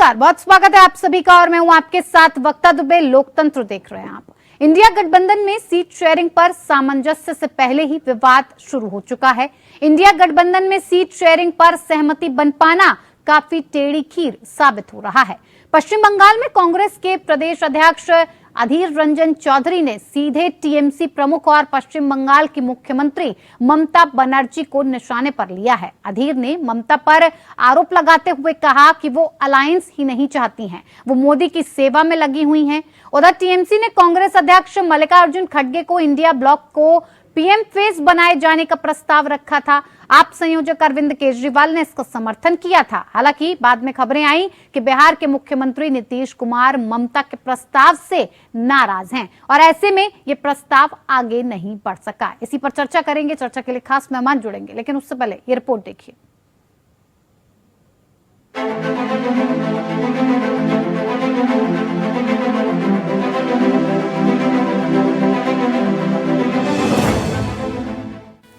नमस्कार, बहुत स्वागत है आप सभी का और मैं हूं आपके साथ वक्ता दुबे। लोकतंत्र देख रहे हैं आप। इंडिया गठबंधन में सीट शेयरिंग पर सामंजस्य से पहले ही विवाद शुरू हो चुका है। इंडिया गठबंधन में सीट शेयरिंग पर सहमति बन पाना काफी टेढ़ी खीर साबित हो रहा है। पश्चिम बंगाल में कांग्रेस के प्रदेश अध्यक्ष अधीर रंजन चौधरी ने सीधे टीएमसी प्रमुख और पश्चिम बंगाल की मुख्यमंत्री ममता बनर्जी को निशाने पर लिया है। अधीर ने ममता पर आरोप लगाते हुए कहा कि वो अलायंस ही नहीं चाहती हैं, वो मोदी की सेवा में लगी हुई हैं। उधर टीएमसी ने कांग्रेस अध्यक्ष मल्लिकार्जुन खड़गे को इंडिया ब्लॉक को पीएम फेस बनाए जाने का प्रस्ताव रखा था। आप संयोजक अरविंद केजरीवाल ने इसका समर्थन किया था। हालांकि बाद में खबरें आई कि बिहार के मुख्यमंत्री नीतीश कुमार ममता के प्रस्ताव से नाराज हैं और ऐसे में ये प्रस्ताव आगे नहीं बढ़ सका। इसी पर चर्चा करेंगे। चर्चा के लिए खास मेहमान जुड़ेंगे, लेकिन उससे पहले ये रिपोर्ट देखिए।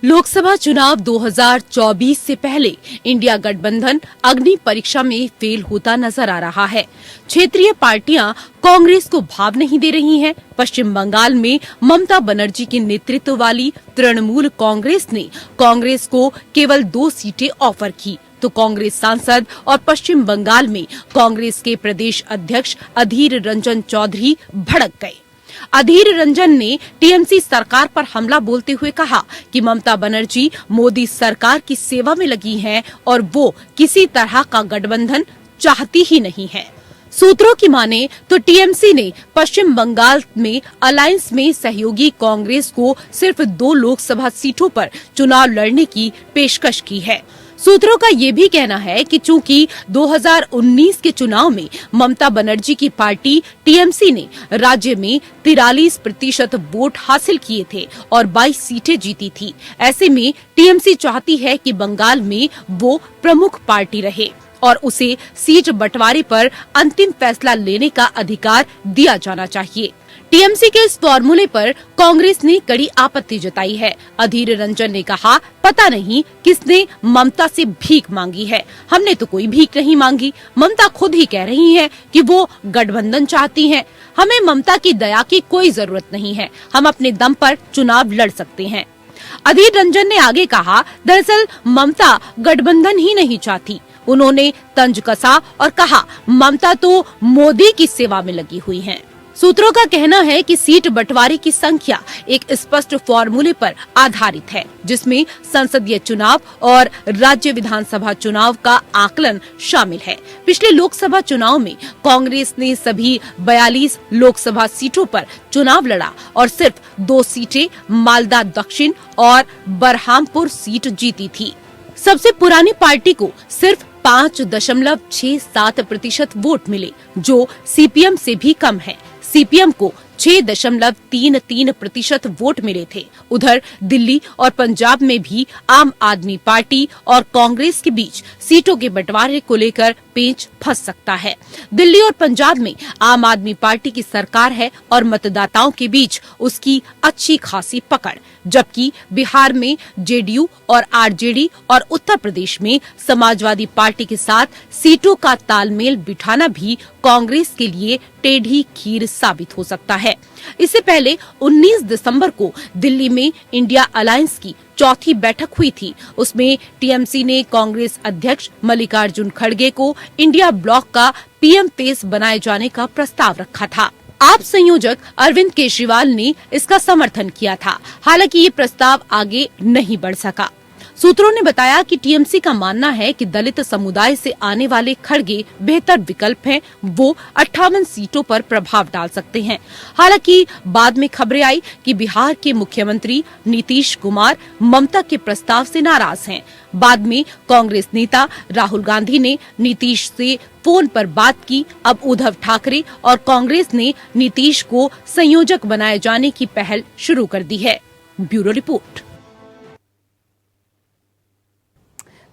लोकसभा चुनाव 2024 से पहले इंडिया गठबंधन अग्नि परीक्षा में फेल होता नजर आ रहा है। क्षेत्रीय पार्टियां कांग्रेस को भाव नहीं दे रही हैं। पश्चिम बंगाल में ममता बनर्जी के नेतृत्व वाली तृणमूल कांग्रेस ने कांग्रेस को केवल 2 सीटें ऑफर की, तो कांग्रेस सांसद और पश्चिम बंगाल में कांग्रेस के प्रदेश अध्यक्ष अधीर रंजन चौधरी भड़क गए। अधीर रंजन ने टीएमसी सरकार पर हमला बोलते हुए कहा कि ममता बनर्जी मोदी सरकार की सेवा में लगी हैं और वो किसी तरह का गठबंधन चाहती ही नहीं है। सूत्रों की माने तो टीएमसी ने पश्चिम बंगाल में अलायंस में सहयोगी कांग्रेस को सिर्फ 2 लोकसभा सीटों पर चुनाव लड़ने की पेशकश की है। सूत्रों का ये भी कहना है कि चूंकि 2019 के चुनाव में ममता बनर्जी की पार्टी टीएमसी ने राज्य में 43% वोट हासिल किए थे और 22 सीटें जीती थी, ऐसे में टीएमसी चाहती है कि बंगाल में वो प्रमुख पार्टी रहे और उसे सीट बंटवारे पर अंतिम फैसला लेने का अधिकार दिया जाना चाहिए। टीएमसी के इस फॉर्मूले पर कांग्रेस ने कड़ी आपत्ति जताई है। अधीर रंजन ने कहा, पता नहीं किसने ममता से भीख मांगी है, हमने तो कोई भीख नहीं मांगी। ममता खुद ही कह रही है कि वो गठबंधन चाहती हैं। हमें ममता की दया की कोई जरूरत नहीं है, हम अपने दम पर चुनाव लड़ सकते हैं। अधीर रंजन ने आगे कहा, दरअसल ममता गठबंधन ही नहीं चाहती। उन्होंने तंज कसा और कहा, ममता तो मोदी की सेवा में लगी हुई हैं। सूत्रों का कहना है कि सीट बंटवारे की संख्या एक स्पष्ट फॉर्मूले पर आधारित है, जिसमें संसदीय चुनाव और राज्य विधानसभा चुनाव का आकलन शामिल है। पिछले लोकसभा चुनाव में कांग्रेस ने सभी 42 लोकसभा सीटों पर चुनाव लड़ा और सिर्फ 2 सीटें मालदा दक्षिण और बरहामपुर सीट जीती थी। सबसे पुरानी पार्टी को सिर्फ 5.67% वोट मिले, जो सीपीएम से भी कम है। सीपीएम को 6.33% वोट मिले थे। उधर दिल्ली और पंजाब में भी आम आदमी पार्टी और कांग्रेस के बीच सीटों के बंटवारे को लेकर पेंच फंस सकता है। दिल्ली और पंजाब में आम आदमी पार्टी की सरकार है और मतदाताओं के बीच उसकी अच्छी खासी पकड़, जबकि बिहार में जेडीयू और आरजेडी और उत्तर प्रदेश में समाजवादी पार्टी के साथ सीटों का तालमेल बिठाना भी कांग्रेस के लिए टेढ़ी खीर साबित हो सकता है। इससे पहले 19 दिसंबर को दिल्ली में इंडिया अलायंस की चौथी बैठक हुई थी। उसमें टीएमसी ने कांग्रेस अध्यक्ष मल्लिकार्जुन खड़गे को इंडिया ब्लॉक का पीएम फेस बनाए जाने का प्रस्ताव रखा था। आप संयोजक अरविंद केजरीवाल ने इसका समर्थन किया था। हालांकि ये प्रस्ताव आगे नहीं बढ़ सका। सूत्रों ने बताया कि टीएमसी का मानना है कि दलित समुदाय से आने वाले खड़गे बेहतर विकल्प हैं, वो 58 सीटों पर प्रभाव डाल सकते हैं। हालांकि बाद में खबरें आई कि बिहार के मुख्यमंत्री नीतीश कुमार ममता के प्रस्ताव से नाराज हैं। बाद में कांग्रेस नेता राहुल गांधी ने नीतीश से फोन पर बात की। अब उद्धव ठाकरे और कांग्रेस ने नीतीश को संयोजक बनाए जाने की पहल शुरू कर दी है। Bureau report.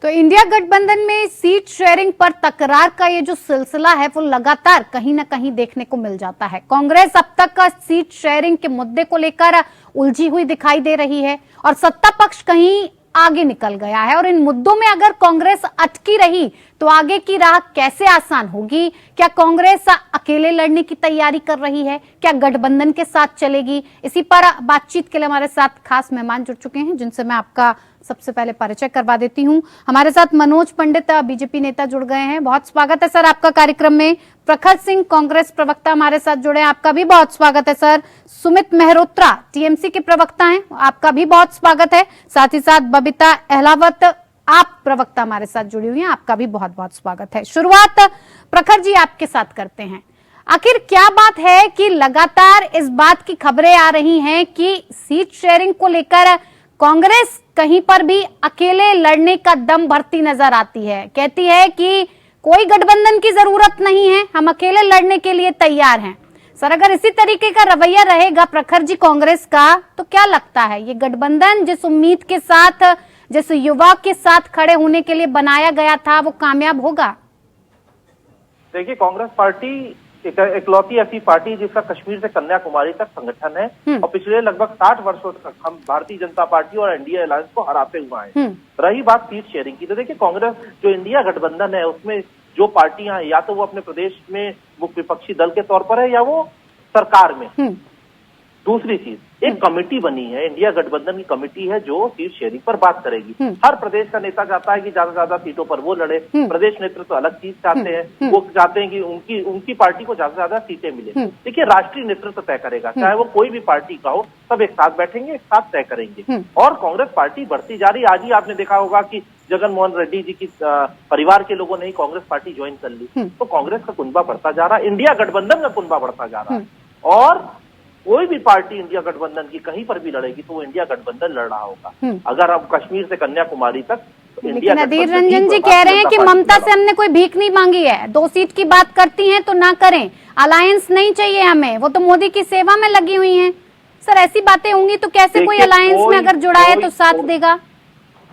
तो इंडिया गठबंधन में सीट शेयरिंग पर तकरार का ये जो सिलसिला है वो लगातार कहीं ना कहीं देखने को मिल जाता है। कांग्रेस अब तक सीट शेयरिंग के मुद्दे को लेकर उलझी हुई दिखाई दे रही है और सत्ता पक्ष कहीं आगे निकल गया है और इन मुद्दों में अगर कांग्रेस अटकी रही तो आगे की राह कैसे आसान होगी? क्या कांग्रेस अकेले लड़ने की तैयारी कर रही है? क्या गठबंधन के साथ चलेगी? इसी पर बातचीत के लिए हमारे साथ खास मेहमान जुड़ चुके हैं, जिनसे मैं आपका सबसे पहले परिचय करवा देती हूं। हमारे साथ मनोज पंडित, बीजेपी नेता, जुड़ गए हैं। बहुत स्वागत है सर आपका कार्यक्रम में। प्रखर सिंह, कांग्रेस प्रवक्ता, हमारे साथ जुड़े हैं। आपका भी बहुत स्वागत है सर। सुमित मेहरोत्रा, टीएमसी के प्रवक्ता हैं, आपका भी बहुत स्वागत है। साथ ही साथ बबीता अहलावत, आप प्रवक्ता, हमारे साथ जुड़ी हुई हैं, आपका भी बहुत बहुत स्वागत है। शुरुआत प्रखर जी आपके साथ करते हैं। आखिर क्या बात है कि लगातार इस बात की खबरें आ रही हैं कि सीट शेयरिंग को लेकर कांग्रेस कहीं पर भी अकेले लड़ने का दम भरती नजर आती है, कहती है कि कोई गठबंधन की जरूरत नहीं है, हम अकेले लड़ने के लिए तैयार हैं। सर, अगर इसी तरीके का रवैया रहेगा प्रखर जी कांग्रेस का, तो क्या लगता है ये गठबंधन जिस उम्मीद के साथ, जिस युवा के साथ खड़े होने के लिए बनाया गया था, वो कामयाब होगा? देखिए, कांग्रेस पार्टी इकलौती ऐसी पार्टी जिसका कश्मीर से कन्याकुमारी तक संगठन है और पिछले लगभग 60 वर्षों तक हम भारतीय जनता पार्टी और एनडीए अलायंस को हराते हुए आए। रही बात सीट शेयरिंग की, तो देखिए कांग्रेस जो इंडिया गठबंधन है उसमें जो पार्टियां हैं, या तो वो अपने प्रदेश में मुख्य विपक्षी दल के तौर पर है या वो सरकार में। दूसरी चीज, एक कमेटी बनी है, इंडिया गठबंधन की कमेटी है जो सीट शेयरिंग पर बात करेगी। हर प्रदेश का नेता चाहता है कि ज्यादा से ज्यादा सीटों पर वो लड़े। प्रदेश नेतृत्व तो अलग चीज चाहते हैं, वो चाहते हैं कि उनकी पार्टी को ज्यादा से ज्यादा सीटें मिले। देखिए, राष्ट्रीय नेतृत्व तय करेगा, चाहे वो कोई भी पार्टी का हो, सब एक साथ बैठेंगे, एक साथ तय करेंगे। और कांग्रेस पार्टी बढ़ती जा रही। आज ही आपने देखा होगा कि जगन मोहन रेड्डी जी की परिवार के लोगों ने ही कांग्रेस पार्टी ज्वाइन कर ली। तो कांग्रेस का कुनबा बढ़ता जा रहा है, इंडिया गठबंधन का कुनबा बढ़ता जा रहा है। और कोई भी पार्टी इंडिया गठबंधन की कहीं पर भी लड़ेगी तो वो इंडिया गठबंधन लड़ रहा होगा। अगर अब कश्मीर से कन्याकुमारी तक तो इंडिया लेकिन अधीर रंजन जी कह रहे हैं कि ममता से हमने कोई भीख नहीं मांगी है, 2 सीट की बात करती हैं तो ना करें, अलायंस नहीं चाहिए हमें, वो तो मोदी की सेवा में लगी हुई हैं। सर, ऐसी बातें होंगी तो कैसे कोई अलायंस में अगर जुड़ा है तो साथ देगा?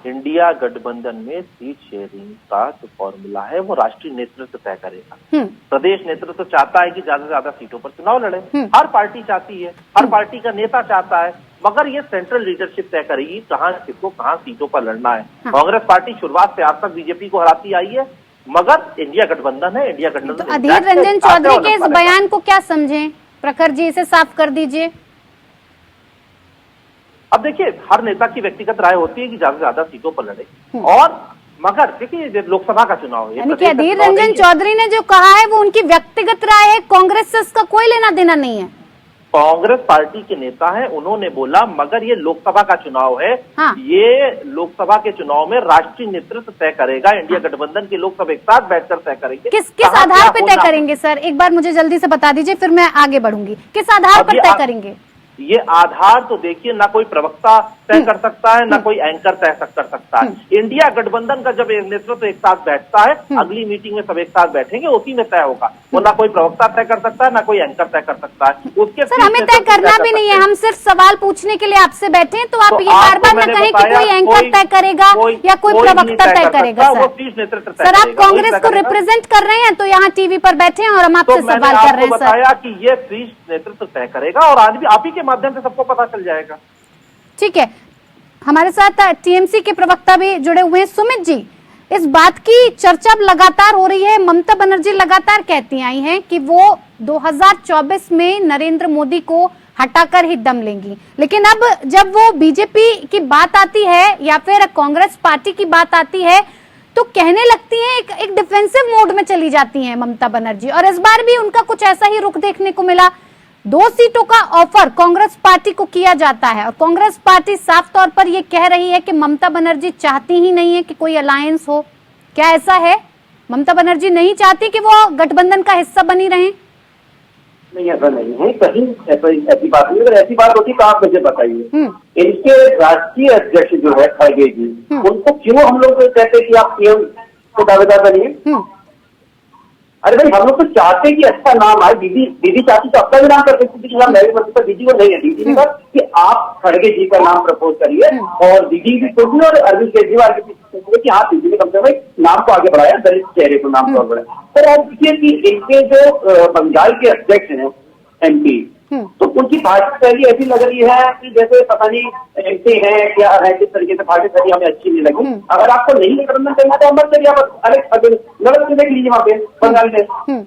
इंडिया गठबंधन में सीट शेयरिंग का जो फॉर्मूला है वो राष्ट्रीय नेतृत्व तय करेगा। प्रदेश नेतृत्व चाहता है कि ज्यादा से ज्यादा सीटों पर चुनाव लड़े, हर पार्टी चाहती है, हर पार्टी का नेता चाहता है, मगर ये सेंट्रल लीडरशिप तय करेगी कहाँ किसको कहाँ सीटों पर लड़ना है। कांग्रेस पार्टी शुरुआत से आज तक बीजेपी को हराती आई है, मगर इंडिया गठबंधन है, इंडिया गठबंधन। तो अधीर रंजन चौधरी के इस बयान को क्या समझें? प्रखर जी, इसे साफ कर दीजिए। अब देखिए, हर नेता की व्यक्तिगत राय होती है कि ज्यादा से ज्यादा सीटों पर लड़े, और मगर देखिए लोकसभा का चुनाव है, यानी कि अधीर रंजन चौधरी ने जो कहा है वो उनकी व्यक्तिगत राय है, कांग्रेस से इसका कोई लेना देना नहीं है। कांग्रेस पार्टी के नेता हैं, उन्होंने बोला मगर ये लोकसभा का चुनाव है। हाँ। ये लोकसभा के चुनाव में राष्ट्रीय नेतृत्व तय करेगा, इंडिया गठबंधन के लोग सब एक साथ बैठकर तय करेंगे। किस आधार पर तय करेंगे सर? एक बार मुझे जल्दी से बता दीजिए, फिर मैं आगे बढ़ूंगी। किस आधार पर तय करेंगे? ये आधार तो देखिए, ना कोई प्रवक्ता तय कर सकता है, ना कोई एंकर तय कर सकता है। इंडिया गठबंधन का जब एक नेतृत्व एक साथ बैठता है, अगली मीटिंग में सब एक साथ बैठेंगे, उसी में तय होगा। वो ना कोई प्रवक्ता तय कर सकता है, ना कोई एंकर तय कर सकता है। उसके सर, हमें तय करना भी नहीं है, हम सिर्फ सवाल पूछने के लिए आपसे बैठे हैं, तो आप ये बार बार न कहें कि कोई एंकर तय करेगा या कोई प्रवक्ता तय करेगा। सर, आप कांग्रेस को रिप्रेजेंट कर रहे हैं तो यहाँ टीवी पर बैठे हैं और हम आपसे सवाल कर रहे हैं। बताया कि ये शीर्ष नेतृत्व तय करेगा और आज भी आप ही के माध्यम से सबको पता चल जाएगा। ठीक है, हमारे साथ टीएमसी के प्रवक्ता भी जुड़े हुए हैं। सुमित जी, इस बात की चर्चा लगातार हो रही है, ममता बनर्जी लगातार कहती आई हैं कि वो 2024 में नरेंद्र मोदी को हटाकर ही दम लेंगी, लेकिन अब जब वो बीजेपी की बात आती है या फिर कांग्रेस पार्टी की बात आती है तो कहने लगती हैं, एक डिफेंसिव मोड में चली जाती हैं ममता बनर्जी। और इस बार भी उनका कुछ ऐसा ही रुख देखने को मिला। 2 सीटों का ऑफर कांग्रेस पार्टी को किया जाता है और कांग्रेस पार्टी साफ तौर पर यह कह रही है कि ममता बनर्जी चाहती ही नहीं है कि कोई अलायंस हो। क्या ऐसा है? ममता बनर्जी नहीं चाहती कि वो गठबंधन का हिस्सा बनी रहे? नहीं, ऐसा नहीं है, कहीं ऐसी बात नहीं। अगर ऐसी बात होती तो आप मुझे बताइए। इनके राष्ट्रीय अध्यक्ष जो है खड़गे जी, उनको क्यों हम लोग कहते हैं कि आप पीएम को दावेदार बनिए? अरे भाई, हम लोग तो चाहते हैं कि अच्छा नाम आए। दीदी चाची तो अपना भी नाम कर सकती थी, मेरे मतलब पर दीदी को नहीं है। दीदी ने कहा कि आप खड़गे जी का नाम प्रपोज करिए और दीदी भी सोचिए और अरविंद केजरीवाल की सोचिए कि हाँ, दीदी ने कम से कम नाम को आगे बढ़ाया, दलित चेहरे को नाम को आगे बढ़ाया। पर आप देखिए कि इनके जो बंगाल के अध्यक्ष हैं MP। तो उनकी पार्टी पहली ऐसी लग रही है कि जैसे पता नहीं MP है क्या है, किस तरीके से पार्टी पहली हमें अच्छी नहीं लगी। अगर आपको नहीं गठबंधन करना तो मत करिए, आप लड़क से देख लीजिए वहां पे बंगाल में।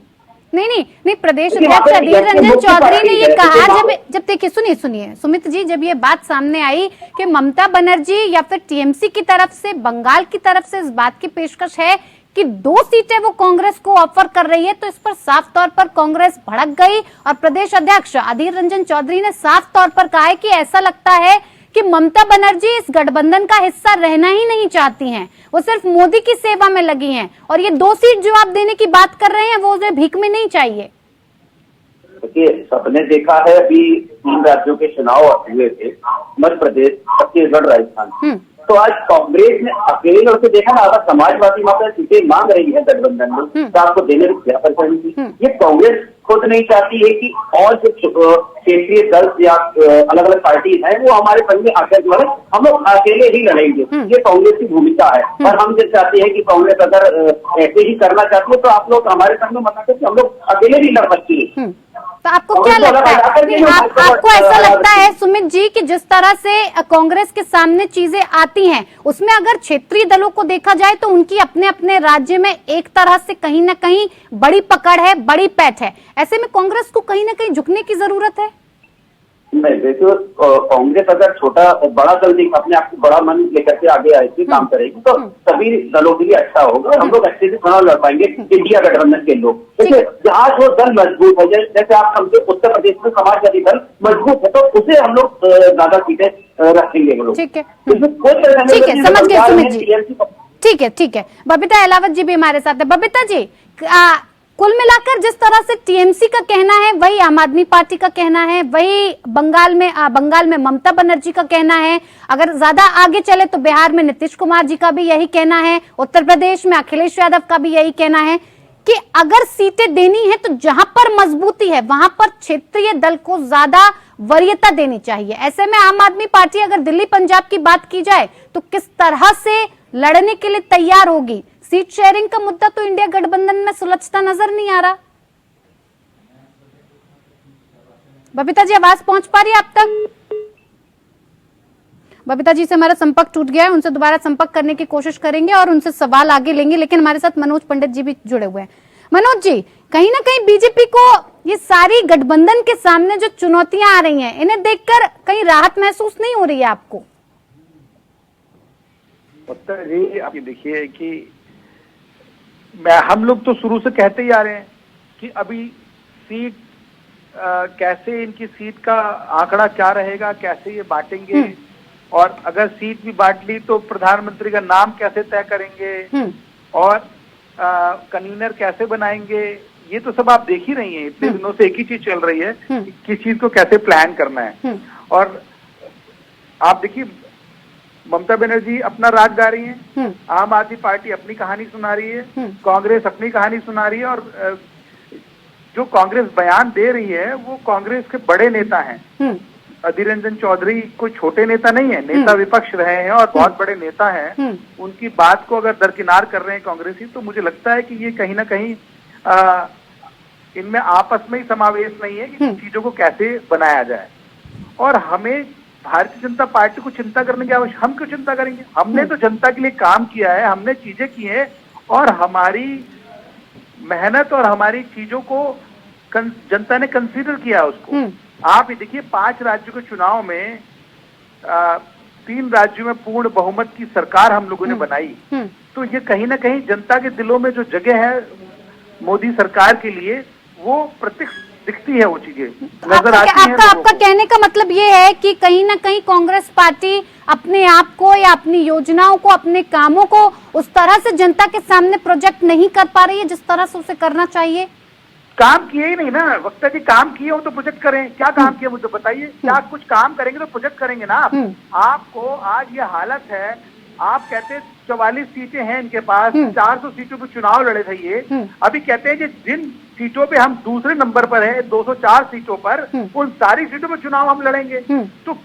नहीं, प्रदेश अध्यक्ष अधीर रंजन चौधरी ने ये कहा जब देखिए सुनिए सुमित जी, जब ये बात सामने आई कि ममता बनर्जी या फिर टीएमसी की तरफ से, बंगाल की तरफ से इस बात की पेशकश है कि 2 सीटें वो कांग्रेस को ऑफर कर रही है, तो इस पर साफ तौर पर कांग्रेस भड़क गई और प्रदेश अध्यक्ष अधीर रंजन चौधरी ने साफ तौर पर कहा है कि ऐसा लगता है कि ममता बनर्जी इस गठबंधन का हिस्सा रहना ही नहीं चाहती हैं, वो सिर्फ मोदी की सेवा में लगी हैं और ये 2 सीट जो आप देने की बात कर रहे हैं वो उन्हें भीख में नहीं चाहिए। देखिए, सबने देखा है अभी 3 राज्यों के चुनाव हुए थे, मध्य प्रदेश, छत्तीसगढ़, राजस्थान। तो आज कांग्रेस ने अकेले लड़के देखा ना, अगर समाजवादी मात्र सीटें मांग रही है गठबंधन में तो आपको देने की क्या परेशानी थी? ये कांग्रेस खुद नहीं चाहती है कि और जो क्षेत्रीय दल या अलग अलग पार्टी है वो हमारे संग में आकर जो है हम लोग अकेले ही लड़ेंगे, ये कांग्रेस की भूमिका है। और हम जब चाहते हैं कि कांग्रेस अगर ऐसे ही करना चाहती है तो आप लोग हमारे संग में मना कर हम लोग अकेले भी लड़ सकती है। तो आपको क्या लगता है, आपको ऐसा लगता है सुमित जी कि जिस तरह से कांग्रेस के सामने चीजें आती हैं उसमें अगर क्षेत्रीय दलों को देखा जाए तो उनकी अपने अपने राज्य में एक तरह से कहीं ना कहीं बड़ी पकड़ है, बड़ी पैठ है, ऐसे में कांग्रेस को कहीं ना कहीं झुकने की जरूरत है? नहीं, देखो कांग्रेस अगर छोटा बड़ा दल अपने आप को बड़ा मन लेकर के आगे आए काम करेगी तो सभी दलों के लिए अच्छा होगा, हम लोग अच्छे से चुनाव लड़ पाएंगे इंडिया गठबंधन के लोग। देखिए, जहाँ जो दल मजबूत है, जैसे आप समझे उत्तर प्रदेश में समाजवादी दल मजबूत है तो उसे हम लोग ज्यादा सीटें रखेंगे लोग। ठीक है, समझ गए सुमित जी। ठीक है। बबीता अहलावत जी भी हमारे साथ है। बबीता जी, कुल मिलाकर जिस तरह से टीएमसी का कहना है वही आम आदमी पार्टी का कहना है, वही बंगाल में ममता बनर्जी का कहना है, अगर ज्यादा आगे चले तो बिहार में नीतीश कुमार जी का भी यही कहना है, उत्तर प्रदेश में अखिलेश यादव का भी यही कहना है कि अगर सीटें देनी है तो जहां पर मजबूती है वहां पर क्षेत्रीय दल को ज्यादा वरीयता देनी चाहिए। ऐसे में आम आदमी पार्टी अगर दिल्ली पंजाब की बात की जाए तो किस तरह से लड़ने के लिए तैयार होगी? सीट शेयरिंग का मुद्दा तो इंडिया गठबंधन में सुलझता नजर नहीं आ रहा। बबीता जी, आवाज पहुंच पा रही है आप तक? बबीता जी से हमारा संपर्क टूट गया है, उनसे दोबारा संपर्क करने की कोशिश करेंगे और उनसे सवाल आगे लेंगे, लेकिन हमारे साथ मनोज पंडित जी भी जुड़े हुए हैं। मनोज जी, कहीं ना कहीं बीजेपी को ये सारी गठबंधन के सामने जो चुनौतियां आ रही हैं, इन्हें देखकर कहीं राहत महसूस नहीं हो रही है आपको? उत्तर जी, आप ये देखिए कि हम लोग तो शुरू से कहते ही आ रहे हैं कि अभी सीट कैसे, इनकी सीट का आंकड़ा क्या रहेगा, कैसे ये बांटेंगे, और अगर सीट भी बांट ली तो प्रधानमंत्री का नाम कैसे तय करेंगे और कन्वीनर कैसे बनाएंगे, ये तो सब आप देख ही रही हैं। इतने दिनों से एक ही चीज चल रही है कि किस चीज को कैसे प्लान करना है। और आप देखिए, ममता बनर्जी अपना राज गा रही है, आम आदमी पार्टी अपनी कहानी सुना रही है, कांग्रेस अपनी कहानी सुना रही है, और जो कांग्रेस बयान दे रही है वो कांग्रेस के बड़े नेता हैं। अधीर रंजन चौधरी कोई छोटे नेता नहीं है, नेता विपक्ष रहे हैं और बहुत बड़े नेता हैं। उनकी बात को अगर दरकिनार कर रहे हैं कांग्रेसी, तो मुझे लगता है कि ये कहीं ना कहीं इनमें आपस में ही समावेश नहीं है कि चीजों को कैसे बनाया जाए। और हमें भारतीय जनता पार्टी को चिंता करने की आवश्यकता, हम क्यों चिंता करेंगे? हमने तो जनता के लिए काम किया है, हमने चीजें की हैं और हमारी मेहनत और हमारी चीजों को जनता ने कंसीडर किया उसको। आप ये देखिए, 5 राज्यों के चुनाव में 3 राज्यों में पूर्ण बहुमत की सरकार हम लोगों ने बनाई, तो ये कहीं ना कहीं जनता के दिलों में जो जगह है मोदी सरकार के लिए वो प्रत्यक्ष दिखती है, वो चीजें नजर आती हैं। आपका कहने का मतलब ये है कि कहीं ना कहीं कांग्रेस पार्टी अपने आप को या अपनी योजनाओं को, अपने कामों को उस तरह से जनता के सामने प्रोजेक्ट नहीं कर पा रही है जिस तरह से उसे करना चाहिए। काम किए ही नहीं ना वक्ता जी, काम किए हो तो प्रोजेक्ट करें। क्या काम किया मुझे बताइए? क्या कुछ काम करेंगे तो प्रोजेक्ट करेंगे ना आप। आपको आज ये हालत है, आप कहते 44 सीटें हैं इनके पास, 400 सीटों पर चुनाव लड़े थे ये। अभी कहते हैं कि जिन सीटों पे हम दूसरे नंबर पर है, 204 सीटों पर, उन सारी सीटों पर चुनाव हम लड़ेंगे। तो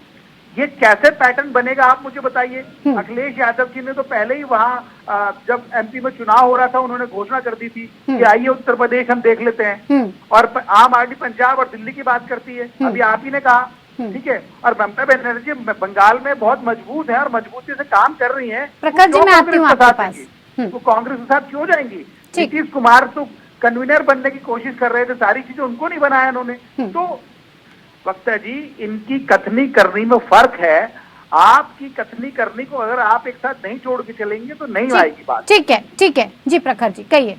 ये कैसे पैटर्न बनेगा आप मुझे बताइए। अखिलेश यादव जी ने तो पहले ही वहाँ जब एमपी में चुनाव हो रहा था उन्होंने घोषणा कर दी थी कि आइए उत्तर प्रदेश हम देख लेते हैं, और आम आदमी पंजाब और दिल्ली की बात करती है। अभी आप ही ने कहा, ठीक है, और ममता बनर्जी बंगाल में बहुत मजबूत है और मजबूती से काम कर रही है। प्रखर जी, मैं आती हूँ आपके पास। वो कांग्रेस के साथ क्यों जाएंगी? नीतीश कुमार तो कन्वीनर बनने की कोशिश कर रहे थे, सारी चीजें उनको नहीं बनाया उन्होंने। तो वक्ता जी, इनकी कथनी करनी में फर्क है। आपकी कथनी करनी को अगर आप एक साथ नहीं जोड़ के चलेंगे तो नहीं आएगी बात। ठीक है जी, प्रखर जी कहिए।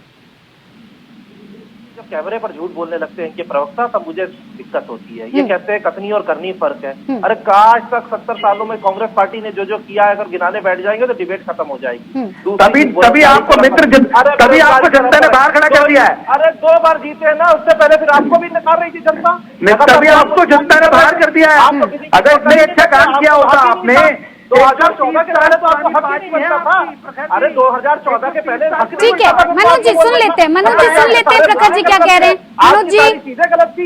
जब कैमरे पर झूठ बोलने लगते हैं इनके प्रवक्ता, तब मुझे दिक्कत होती है। ये कहते हैं कथनी और करनी फर्क है। अरे आज तक 70 सालों में कांग्रेस पार्टी ने जो जो किया है, अगर गिनाने बैठ जाएंगे तो डिबेट खत्म हो जाएगी। तभी आपको मित्र तभी आपको जनता ने बाहर खड़ा कर दिया है। अरे 2 बार जीते हैं ना, उससे पहले फिर आपको भी नकार रही थी जनता। तभी आपको जनता ने बाहर कर दिया है। अगर इतने अच्छा काम किया होता आपने 2014 के पहले तो आपको हक ही नहीं बनता था। अरे 2014 के पहले ठीक है, मनोज जी सुन लेते हैं, प्रखर जी क्या कह रहे हैं।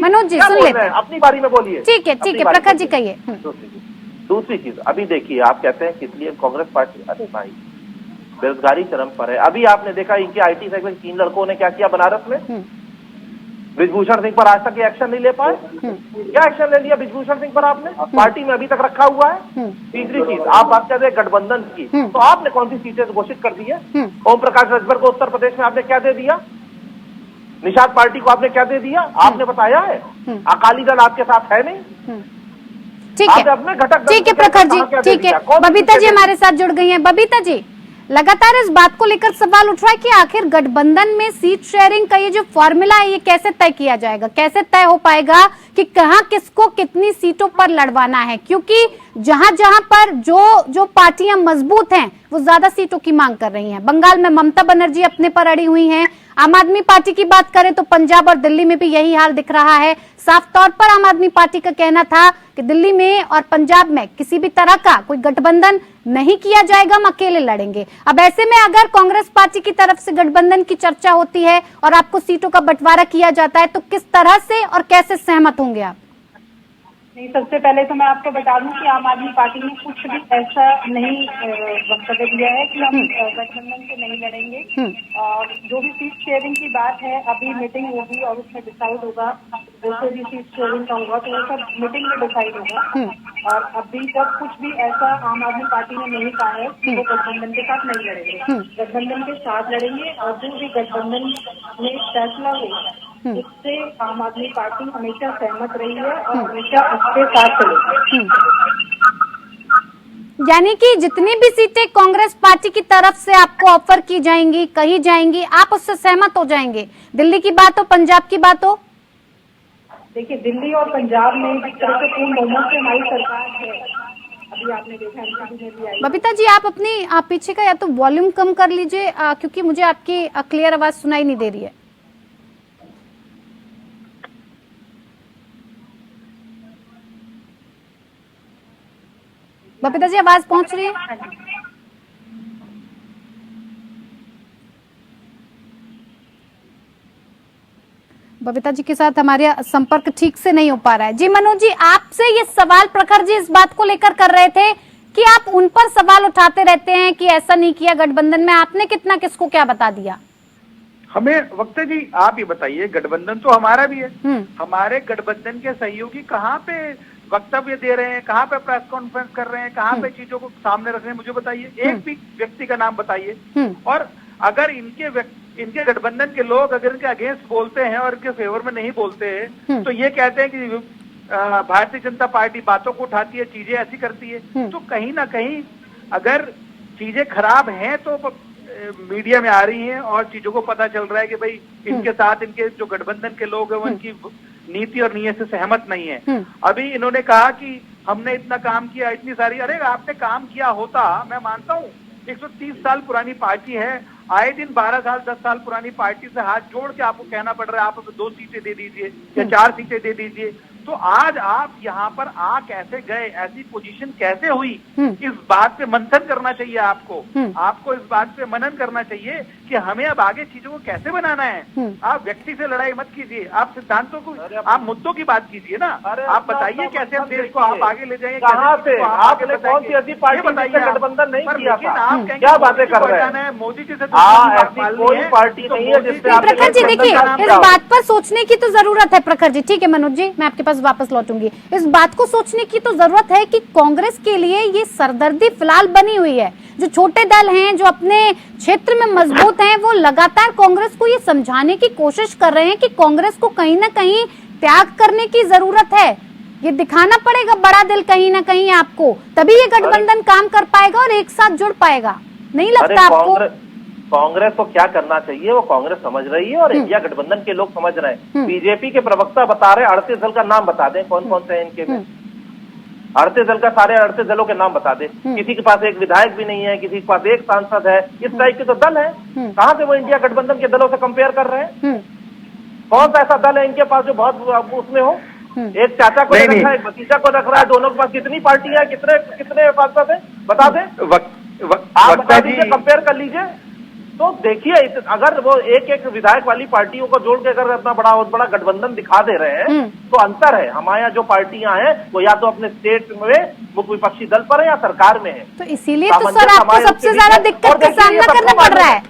मनोज जी सुन लेते हैं, अपनी बारी में बोलिए। ठीक है, प्रखर जी कहिए। दूसरी चीज, अभी देखिए, आप कहते हैं किस लिए कांग्रेस पार्टी, अरे भाई बेरोजगारी चरम पर है। अभी आपने देखा इनके IT सेक्टर 3 लड़कों ने क्या किया बनारस में। ब्रिजभूषण सिंह पर आज तक ये एक्शन नहीं ले पाए। क्या एक्शन ले लिया ब्रिजभूषण सिंह पर आपने? पार्टी में अभी तक रखा हुआ है। तीसरी चीज, आप बात कर रहे हैं गठबंधन की, तो आपने कौन सी सीटें घोषित कर दी है? ओम प्रकाश राजभर को उत्तर प्रदेश में आपने क्या दे दिया? निषाद पार्टी को आपने क्या दे दिया? आपने बताया है? अकाली दल आपके साथ है नहीं। ठीक है प्रखर जी, ठीक है। बबीता जी हमारे साथ जुड़ गई हैं। बबीता जी, लगातार इस बात को लेकर सवाल उठ रहा है कि आखिर गठबंधन में सीट शेयरिंग का ये जो फॉर्मूला है, ये कैसे तय किया जाएगा, कैसे तय हो पाएगा कि कहां किसको कितनी सीटों पर लड़वाना है? क्योंकि जहां जहां पर जो पार्टियां मजबूत हैं वो ज्यादा सीटों की मांग कर रही हैं। बंगाल में ममता बनर्जी अपने पर अड़ी हुई हैं। आम आदमी पार्टी की बात करें तो पंजाब और दिल्ली में भी यही हाल दिख रहा है। साफ तौर पर आम आदमी पार्टी का कहना था कि दिल्ली में और पंजाब में किसी भी तरह का कोई गठबंधन नहीं किया जाएगा, हम अकेले लड़ेंगे। अब ऐसे में अगर कांग्रेस पार्टी की तरफ से गठबंधन की चर्चा होती है और आपको सीटों का बंटवारा किया जाता है, तो किस तरह से और कैसे सहमत होंगे आप? नहीं, सबसे पहले तो मैं आपको बता दूं कि आम आदमी पार्टी ने कुछ भी ऐसा नहीं वक्तव्य दिया है कि हम गठबंधन से नहीं लड़ेंगे। और जो भी सीट शेयरिंग की बात है, अभी मीटिंग होगी और उसमें डिसाइड होगा। जैसे भी सीट शेयरिंग का होगा तो वो सब मीटिंग में डिसाइड होगा। और अभी तक कुछ भी ऐसा आम आदमी पार्टी ने नहीं कहा है कि वो गठबंधन के साथ नहीं लड़ेंगे। गठबंधन के साथ लड़ेंगे और जो भी गठबंधन में फैसला होगा उससे आम आदमी पार्टी हमेशा सहमत रही है और हमेशा उसके साथ चलेगी। यानी कि जितनी भी सीटें कांग्रेस पार्टी की तरफ से आपको ऑफर की जाएंगी, कही जाएंगी, आप उससे सहमत हो जाएंगे। दिल्ली की बात हो, पंजाब की बात हो। देखिए, दिल्ली और पंजाब में जिस तरह से पूर्ण बहुमत से हमारी सरकार है, अभी आपने देखा एनसीपी में भी आई। बबीता जी, आप पीछे का या तो वॉल्यूम कम कर लीजिए, क्योंकि मुझे आपकी क्लियर आवाज सुनाई नहीं दे रही है। बबीता जी, आवाज पहुंच रही है? बबीता जी के साथ हमारे संपर्क ठीक से नहीं हो पा रहा है। जी मनोज जी, आपसे ये सवाल प्रखर जी इस बात को लेकर कर रहे थे कि आप उन पर सवाल उठाते रहते हैं कि ऐसा नहीं किया गठबंधन में, आपने कितना किसको क्या बता दिया? हमें वक्ता जी आप ये बताइए, गठबंधन तो हमारा भी है। हमारे गठबंधन के सहयोगी कहाँ पे वक्तव्य दे रहे हैं, कहाँ पे प्रेस कॉन्फ्रेंस कर रहे हैं, कहाँ पे चीजों को सामने रख रहे हैं, मुझे बताइए। एक भी व्यक्ति का नाम बताइए। और अगर इनके गठबंधन के लोग अगर इनके अगेंस्ट बोलते हैं और इनके फेवर में नहीं बोलते हैं, तो ये कहते हैं कि भारतीय जनता पार्टी बातों को उठाती है, चीजें ऐसी करती है। तो कहीं ना कहीं अगर चीजें खराब हैं तो मीडिया में आ रही हैं और चीजों को पता चल रहा है कि भाई इनके साथ इनके जो गठबंधन के लोग हैं वो इनकी नीति और नीयत से सहमत नहीं है। अभी इन्होंने कहा कि हमने इतना काम किया, इतनी सारी, अरे आपने काम किया होता, मैं मानता हूँ 130 साल पुरानी पार्टी है, आए दिन 12 साल 10 साल पुरानी पार्टी से हाथ जोड़ के आपको कहना पड़ रहा है आप 2 सीटें दे दीजिए या 4 सीटें दे दीजिए। तो आज आप यहाँ पर आ कैसे गए, ऐसी पोजीशन कैसे हुई, इस बात पे मंथन करना चाहिए आपको। आपको इस बात पे मनन करना चाहिए कि हमें अब आगे चीजों को कैसे बनाना है। आप व्यक्ति से लड़ाई मत कीजिए, आप सिद्धांतों को, आप मुद्दों की बात कीजिए ना। आप बताइए कैसे हम देश को आप आगे ले जाएंगे, कहाँ से आपने कौन सी ऐसी पार्टी जिससे गठबंधन नहीं किया था? क्या बातें कर रहे हैं? मोदी जी से ऐसी कोई पार्टी नहीं है जिससे प्रखर जी देखिए, इस बात पर सोचने की तो जरूरत है। प्रखर जी ठीक है, मनोज जी मैं आपके पास वापस लौटूंगी। इस बात को सोचने की तो जरूरत है कि कांग्रेस के लिए ये सरदर्दी फिलहाल बनी हुई है। जो छोटे दल हैं, जो अपने क्षेत्र में मजबूत हैं, वो लगातार कांग्रेस को ये समझाने की कोशिश कर रहे हैं कि कांग्रेस को कहीं ना कहीं त्याग करने की जरूरत है। ये दिखाना पड़ेगा बड़ा दिल कहीं ना कहीं आपको, तभी ये गठबंधन काम कर पाएगा और एक साथ जुड़ पाएगा। नहीं लगता आपको? कांग्रेस को क्या करना चाहिए वो कांग्रेस समझ रही है और इंडिया गठबंधन के लोग समझ रहे हैं। बीजेपी के प्रवक्ता बता रहे हैं 38 दल का नाम बता दें, कौन कौन से हैं इनके में। 38 दल का, सारे 38 दलों के नाम बता दें। किसी के पास एक विधायक भी नहीं है, किसी के पास एक सांसद है, इस टाइप के तो दल है। कहां से वो इंडिया गठबंधन के दलों से कंपेयर कर रहे हैं? कौन सा ऐसा दल है इनके पास जो बहुत उसमें हो? एक चाचा को रख रहा है, एक भतीजा को रख रहा है, दोनों के पास कितनी पार्टी है, कितने सांसद है, बता दें। आप बता दीजिए, कंपेयर कर लीजिए। तो देखिए, अगर वो एक एक विधायक वाली पार्टियों को जोड़ के अगर इतना बड़ा गठबंधन दिखा दे रहे हैं तो अंतर है। हमारे यहाँ जो पार्टियां हैं वो या तो अपने स्टेट में मुख्य विपक्षी दल पर है या सरकार में है। तो इसीलिए तो सर आपको सबसे ज्यादा दिक्कत का सामना करना पड़ रहा है।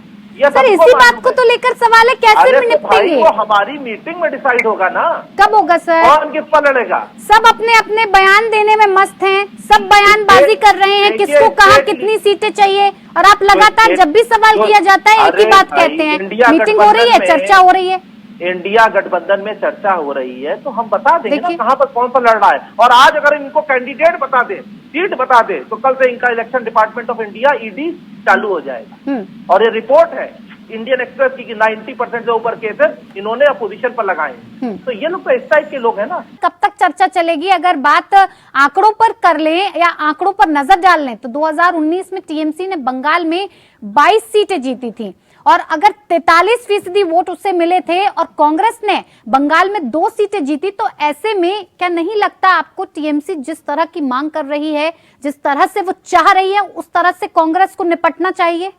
सर इसी बात को तो लेकर सवाल है, कैसे निपटेंगे? वो हमारी मीटिंग में डिसाइड होगा ना। कब होगा सर? कौन किस पर लड़ेगा? सब अपने अपने बयान देने में मस्त हैं, सब बयानबाजी कर रहे हैं, किसको कहाँ कितनी सीटें चाहिए, और आप लगातार जब भी सवाल किया जाता है एक ही बात कहते हैं, मीटिंग हो रही है, चर्चा हो रही है। इंडिया गठबंधन में चर्चा हो रही है तो हम बता देंगे ना कहाँ पर कौन सा लड़ रहा है। और आज अगर इनको कैंडिडेट बता दे, सीट बता दे, तो कल से इनका election department of India ED चालू हो जाएगा। और ये रिपोर्ट है इंडियन एक्सप्रेस की 90% से ऊपर केसेस इन्होंने अपोजिशन पर लगाए। तो ये लोग तो इस टाइप के लोग हैं ना। कब तक चर्चा चलेगी? अगर बात आंकड़ों पर कर ले या आंकड़ों पर नजर डाल लें तो 2019 में टीएमसी ने बंगाल में 22 सीटें जीती थी और अगर 43% वोट उससे मिले थे और कांग्रेस ने बंगाल में 2 सीटें जीती, तो ऐसे में क्या नहीं लगता आपको टीएमसी जिस तरह की मांग कर रही है, जिस तरह से वो चाह रही है, उस तरह से कांग्रेस को निपटना चाहिए?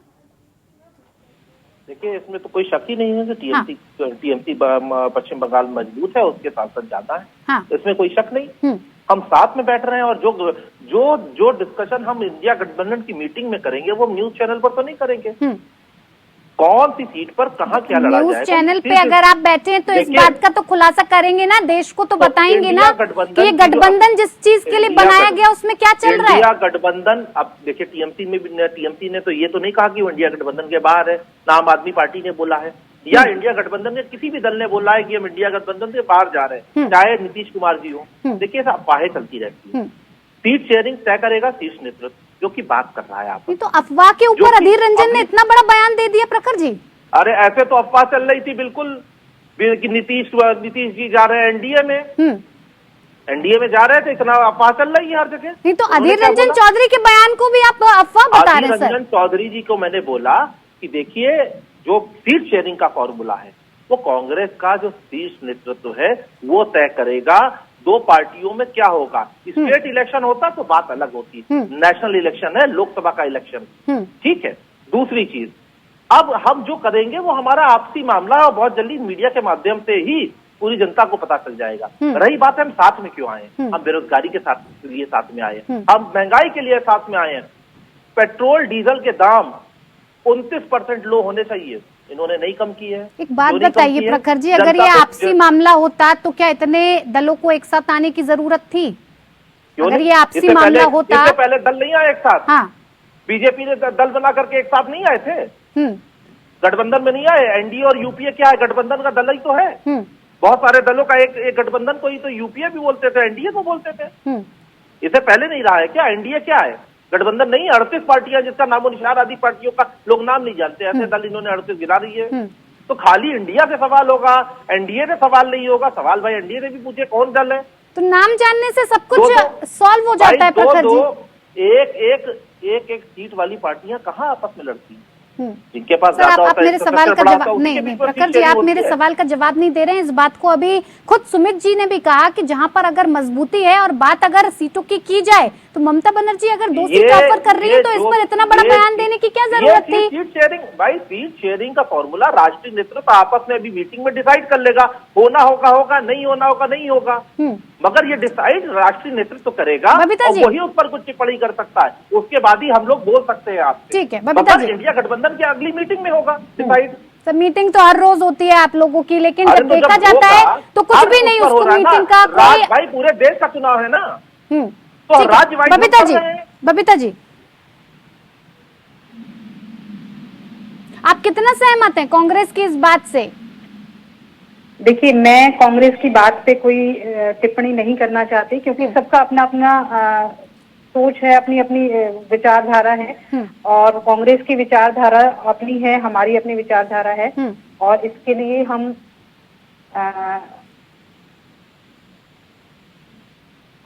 देखिए, इसमें तो कोई शक ही नहीं है कि टीएमसी पश्चिम बंगाल मजबूत है, उसके सांसद ज्यादा है। हाँ। इसमें कोई शक नहीं। हम साथ में बैठ रहे हैं और जो डिस्कशन हम इंडिया गठबंधन की मीटिंग में करेंगे वो न्यूज चैनल पर तो नहीं करेंगे। कौन सी सीट पर कहाँ क्या लड़ा जाएगा। न्यूज चैनल पे अगर आप बैठे हैं तो इस बात का तो खुलासा करेंगे ना, देश को तो बताएंगे ना कि ये गठबंधन जिस चीज के लिए बनाया गया उसमें क्या चल रहा है। इंडिया गठबंधन, अब देखिए टीएमसी ने तो ये तो नहीं कहा कि वो इंडिया गठबंधन के बाहर है, ना आम आदमी पार्टी ने बोला है या इंडिया गठबंधन के किसी भी दल ने बोला है कि हम इंडिया गठबंधन से बाहर जा रहे हैं, चाहे नीतीश कुमार जी हो। देखिए अफवाहें चलती रहती है। सीट शेयरिंग तय करेगा शीर्ष नेतृत्व, जो की बात कर रहा है आप। तो अफवाह के ऊपर अधीर रंजन ने इतना बड़ा बयान दे दिया प्रखर जी। अरे ऐसे तो अफवाह चल रही थी बिल्कुल कि नीतीश जी जा रहे हैं एनडीए में, एनडीए में जा रहे थे, इतना अफवाह चल रही है हर जगह। नहीं तो अधीर रंजन चौधरी के बयान को भी आप अफवाह बता रहे हैं सर। अधीर रंजन चौधरी जी को मैंने बोला कि देखिए जो सीट शेयरिंग का फॉर्मूला है वो कांग्रेस का जो शीर्ष नेतृत्व है वो तय करेगा। 2 पार्टियों में क्या होगा, स्टेट इलेक्शन होता तो बात अलग होती, नेशनल इलेक्शन है, लोकसभा का इलेक्शन, ठीक है। दूसरी चीज, अब हम जो करेंगे वो हमारा आपसी मामला है और बहुत जल्दी मीडिया के माध्यम से ही पूरी जनता को पता चल जाएगा। रही बात है हम साथ में क्यों आए, हम बेरोजगारी के लिए साथ में आए हैं, हम महंगाई के लिए साथ में आए हैं। पेट्रोल डीजल के दाम 29% लो होने चाहिए, इन्होंने नहीं कम की है। एक बात बताइए प्रखर जी, अगर ये आपसी मामला होता तो क्या इतने दलों को एक साथ आने की जरूरत थी? अगर ये आपसी मामला होता। इससे पहले दल नहीं आए एक साथ। हाँ। बीजेपी ने दल बना करके एक साथ नहीं आए थे, गठबंधन में नहीं आए। एनडीए और यूपीए क्या है, गठबंधन का दल ही तो है। बहुत सारे दलों का एक गठबंधन को ही तो यूपीए भी बोलते थे, एनडीए को बोलते थे। इससे पहले नहीं रहा है क्या? एनडीए क्या है, गठबंधन नहीं। 38 पार्टियां जिसका नामो निशान आदि पार्टियों का लोग नाम नहीं जानते, ऐसे दल इन्होंने 38 गिरा रही है। तो खाली इंडिया से सवाल होगा, एनडीए से सवाल नहीं होगा। सवाल भाई एनडीए ने भी पूछे कौन दल है, तो नाम जानने से सब कुछ सॉल्व हो जाता है प्रखर जी। एक सीट वाली पार्टियां कहां आपस में लड़ती हैं? जिनके पास सर, ज्यादा आप होता है, मेरे सवाल का जवाब नहीं, प्रखर जी, आप मेरे सवाल का जवाब नहीं दे रहे हैं। इस बात को अभी खुद सुमित जी ने भी कहा कि जहां पर अगर मजबूती है और बात अगर सीटों की जाए तो ममता बनर्जी अगर 2 सीट ऑफर कर रही है तो इस पर इतना बड़ा बयान देने की क्या जरूरत थी? सीट शेयरिंग, भाई सीट शेयरिंग का फॉर्मूला राष्ट्रीय नेतृत्व आपस में अभी मीटिंग में डिसाइड कर लेगा। होना होगा होगा, नहीं होना होगा नहीं होगा, मगर ये डिसाइड राष्ट्रीय नेतृत्व करेगा और वही उस पर कुछ टिप्पणी कर सकता है। उसके बाद ही हम लोग बोल सकते हैं आपसे। ठीक है बबीता जी, इंडिया गठबंधन की अगली मीटिंग में होगा डिसाइड। सर मीटिंग तो हर रोज होती है आप लोगों की, लेकिन जब देखा जाता है तो कुछ भी नहीं उसको मीटिंग का कोई। भाई पूरे देश का चुनाव है ना, तो राज्य वाइज बबीता जी आप कितना सहमत हैं कांग्रेस की इस बात से? देखिए, मैं कांग्रेस की बात पे कोई टिप्पणी नहीं करना चाहती, क्योंकि सबका अपना अपना सोच है, अपनी अपनी विचारधारा है, और कांग्रेस की विचारधारा अपनी है, हमारी अपनी विचारधारा है, और इसके लिए हम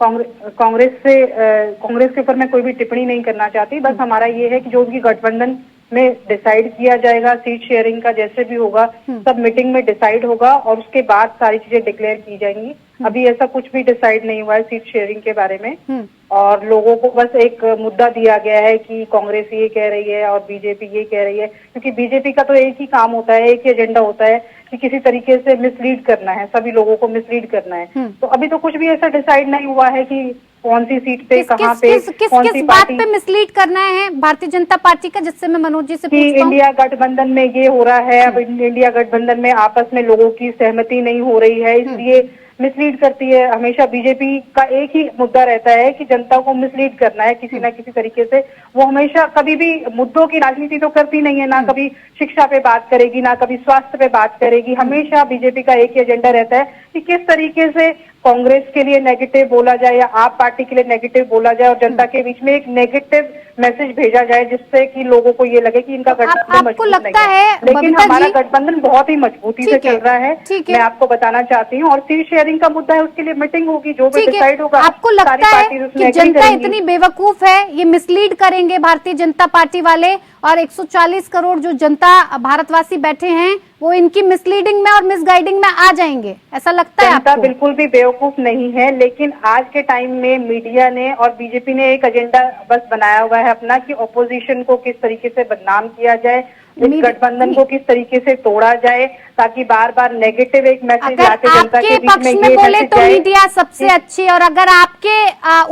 कांग्रेस के ऊपर मैं कोई भी टिप्पणी नहीं करना चाहती। बस हमारा ये है कि जो भी गठबंधन में डिसाइड किया जाएगा सीट शेयरिंग का, जैसे भी होगा सब मीटिंग में डिसाइड होगा और उसके बाद सारी चीजें डिक्लेयर की जाएंगी। अभी ऐसा कुछ भी डिसाइड नहीं हुआ है सीट शेयरिंग के बारे में, और लोगों को बस एक मुद्दा दिया गया है कि कांग्रेस ये कह रही है और बीजेपी ये कह रही है, क्योंकि बीजेपी का तो एक ही काम होता है, एक ही एजेंडा होता है कि किसी तरीके से मिसलीड करना है, सभी लोगों को मिसलीड करना है। तो अभी तो कुछ भी ऐसा डिसाइड नहीं हुआ है कि कौन सी सीट पे, कहाँ पे, कौन सी बात पे मिसलीड करना है भारतीय जनता पार्टी का, जिससे मैं मनोज जी से पूछता हूं। इंडिया गठबंधन में ये हो रहा है, अब इंडिया गठबंधन में आपस में लोगों की सहमति नहीं हो रही है, इसलिए मिसलीड करती है। हमेशा बीजेपी का एक ही मुद्दा रहता है कि जनता को मिसलीड करना है किसी ना किसी तरीके से। वो हमेशा कभी भी मुद्दों की राजनीति तो करती नहीं है, ना कभी शिक्षा पे बात करेगी, ना कभी स्वास्थ्य पे बात करेगी। हमेशा बीजेपी का एक ही एजेंडा रहता है कि किस तरीके से कांग्रेस के लिए नेगेटिव बोला जाए या आप पार्टी के लिए नेगेटिव बोला जाए और जनता के बीच में एक नेगेटिव मैसेज भेजा जाए, जिससे कि लोगों को ये लगे कि इनका गठबंधन मजबूत नहीं है। लेकिन हमारा गठबंधन बहुत ही मजबूती से चल रहा है, मैं आपको बताना चाहती हूँ। और सीट शेयरिंग का मुद्दा है, उसके लिए मीटिंग होगी, जो भी डिसाइड होगा। आपको लगता है कि जनता इतनी बेवकूफ है, ये मिसलीड करेंगे भारतीय जनता पार्टी वाले, और 140 करोड़ जो जनता भारतवासी बैठे हैं वो इनकी मिसलीडिंग में और मिसगाइडिंग में आ जाएंगे, ऐसा लगता है आपको? जनता बिल्कुल भी बेवकूफ नहीं है, लेकिन आज के टाइम में मीडिया ने और बीजेपी ने एक एजेंडा बस बनाया हुआ है अपना कि ऑपोजिशन को किस तरीके से बदनाम किया जाए, इस गठबंधन को किस तरीके से तोड़ा जाए, ताकि बार बार नेगेटिव एक मैसेज आके जनता के बीच में ये बोले तो मीडिया सबसे अच्छी, और अगर आपके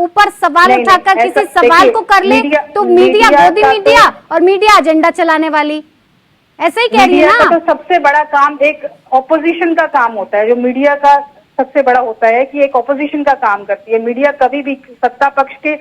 ऊपर सवाल उठाकर किसी सवाल को कर ले तो मीडिया मोदी मीडिया और मीडिया एजेंडा चलाने वाली, ऐसा ही कह रही है ना? तो सबसे बड़ा काम एक ऑपोजिशन का काम होता है, जो मीडिया का सबसे बड़ा होता है कि एक ऑपोजिशन का काम करती है। मीडिया कभी भी सत्ता पक्ष के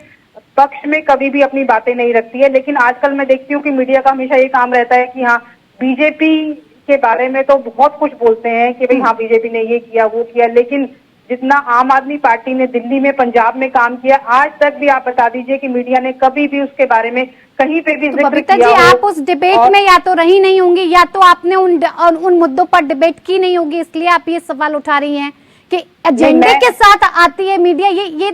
पक्ष में कभी भी अपनी बातें नहीं रखती है, लेकिन आजकल मैं देखती हूँ कि मीडिया का हमेशा ये काम रहता है कि हाँ बीजेपी के बारे में तो बहुत कुछ बोलते हैं कि भाई हाँ बीजेपी ने ये किया वो किया, लेकिन जितना आम आदमी पार्टी ने दिल्ली में पंजाब में काम किया, आज तक भी आप बता दीजिए कि मीडिया ने कभी भी उसके बारे में कहीं पे भी जिक्र बबीता किया जी, आप उस डिबेट में या तो रही नहीं होंगी या तो आपने उन मुद्दों पर डिबेट की नहीं होगी, इसलिए आप ये सवाल उठा रही हैं कि एजेंडे के साथ आती है मीडिया। ये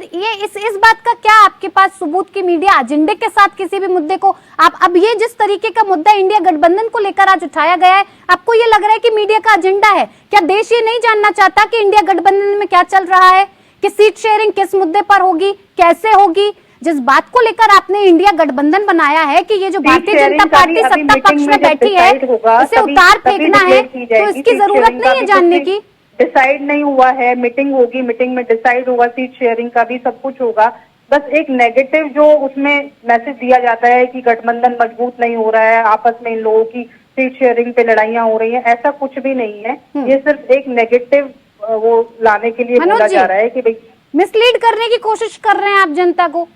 इस बात का क्या आपके पास सबूत कि मीडिया एजेंडे के साथ किसी भी मुद्दे को आप अब ये जिस तरीके का मुद्दा इंडिया गठबंधन को लेकर आज उठाया गया है, आपको ये लग रहा है कि मीडिया का एजेंडा है? क्या देश ये नहीं जानना चाहता कि इंडिया गठबंधन में क्या चल रहा है, कि सीट शेयरिंग किस मुद्दे पर होगी, कैसे होगी? जिस बात को लेकर आपने इंडिया गठबंधन बनाया है कि ये जो भारतीय जनता पार्टी सत्ता पक्ष में बैठी है उसे उतार फेंकना है, तो इसकी जरूरत नहीं है जानने की? डिसाइड नहीं हुआ है, मीटिंग होगी, मीटिंग में डिसाइड होगा, सीट शेयरिंग का भी सब कुछ होगा। बस एक नेगेटिव जो उसमें मैसेज दिया जाता है कि गठबंधन मजबूत नहीं हो रहा है, आपस में इन लोगों की सीट शेयरिंग पे लड़ाइयां हो रही हैं, ऐसा कुछ भी नहीं है। ये सिर्फ एक नेगेटिव वो लाने के लिए बोला जा रहा है कि भाई मिसलीड करने की कोशिश कर रहे हैं आप जनता को।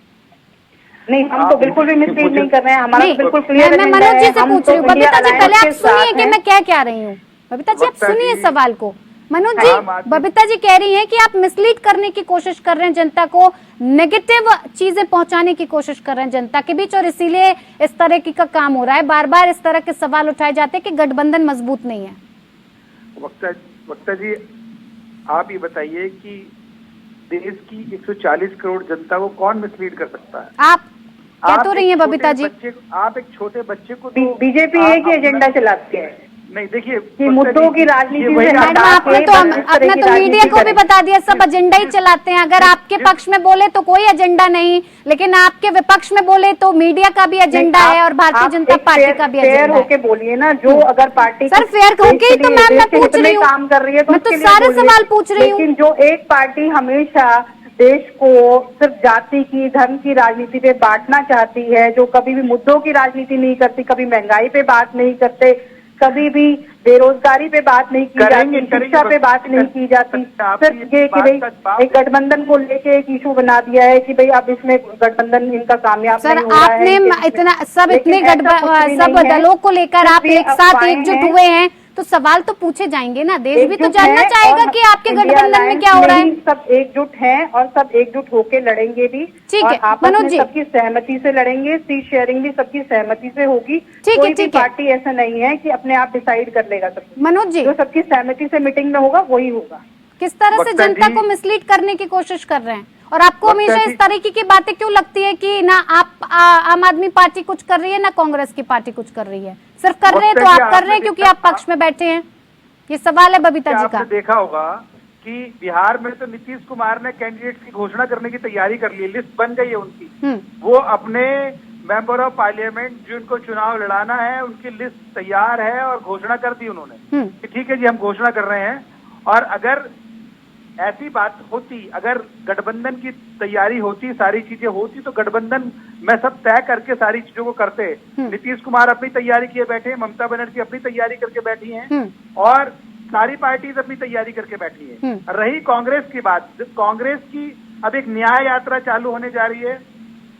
नहीं, हम तो बिल्कुल भी मिसलीड नहीं कर रहे हैं, हमारा बिल्कुल क्लियर है। मैं मनोज जी से पूछ रही हूँ, बबीता जी पहले आप सुनिए कि मैं क्या कह रही हूँ। बबीता जी आप सुनिए सवाल को। मनोज जी, बबीता जी कह रही हैं कि आप मिसलीड करने की कोशिश कर रहे हैं जनता को, नेगेटिव चीजें पहुंचाने की कोशिश कर रहे हैं जनता के बीच, और इसीलिए इस तरह की का काम हो रहा है। बार बार इस तरह के सवाल उठाए जाते हैं कि गठबंधन मजबूत नहीं है। वक्ता जी, आप ये बताइए कि देश की 140 करोड़ जनता को कौन मिसलीड कर सकता है? आप कह तो रही है बबीता जी। आप एक छोटे बच्चे को बीजेपी एक ही एजेंडा चलाती है, नहीं देखिए कि मुद्दों की राजनीति से मैडम आपने तो मीडिया को भी बता दिया सब एजेंडा ही चलाते हैं। अगर आपके पक्ष में बोले तो कोई एजेंडा नहीं, लेकिन आपके विपक्ष में बोले तो मीडिया का भी एजेंडा है और भारतीय जनता पार्टी का भी एजेंडा है। फेयर होके बोलिए ना, जो अगर पार्टी सर फेयर होके ही तो मैम मैं पूछ रही हूँ, काम कर रही है मैं तो सारे सवाल पूछ रही हूँ। लेकिन जो एक पार्टी हमेशा देश को सिर्फ जाति की, धर्म की राजनीति पे बांटना चाहती है, जो कभी भी मुद्दों की राजनीति नहीं करती, कभी महंगाई पे बात नहीं करते, कभी भी बेरोजगारी पे बात नहीं की जाती, शिक्षा पे बात नहीं की जाती, सिर्फ ये कि भाई एक गठबंधन को लेके एक इशू बना दिया है कि भाई अब इसमें गठबंधन इनका कामयाब सर नहीं हो रहा है। आपने इतना सब इतने सब दलों को लेकर आप एक साथ एकजुट हुए हैं तो सवाल तो पूछे जाएंगे ना, देश भी तो जानना चाहेगा कि आपके गठबंधन में क्या हो रहा है। सब एकजुट हैं और सब एकजुट होके लड़ेंगे भी। ठीक है आपस मनोज में जी, सबकी सहमति से लड़ेंगे, सीट शेयरिंग भी सबकी सहमति से होगी। कोई भी पार्टी ऐसा नहीं है कि अपने आप डिसाइड कर लेगा सब। मनोज जी, जो सबकी सहमति से मीटिंग में होगा वही होगा। किस तरह से जनता को मिसलीड करने की कोशिश कर रहे हैं, और आपको हमेशा इस तरीके की बातें क्यों लगती है कि ना आप आम आदमी पार्टी कुछ कर रही है ना कांग्रेस की पार्टी कुछ कर रही है, सिर्फ कर रहे हैं तो आप कर रहे हैं क्योंकि आप पक्ष में बैठे हैं? ये सवाल है बबीता जी का। आपने देखा होगा कि बिहार में तो नीतीश कुमार ने कैंडिडेट्स की घोषणा करने की तैयारी कर ली, लिस्ट बन गई है उनकी। वो अपने मेंबर ऑफ पार्लियामेंट जिनको चुनाव लड़ाना है उनकी लिस्ट तैयार है और घोषणा कर दी उन्होंने कि ठीक है जी हम घोषणा कर रहे हैं। और अगर ऐसी बात होती, अगर गठबंधन की तैयारी होती, सारी चीजें होती तो गठबंधन में सब तय करके सारी चीजों को करते। नीतीश कुमार अपनी तैयारी किए बैठे हैं, ममता बनर्जी अपनी तैयारी करके बैठी हैं और सारी पार्टीज अपनी तैयारी करके बैठी है। रही कांग्रेस की बात, कांग्रेस की अब एक न्याय यात्रा चालू होने जा रही है।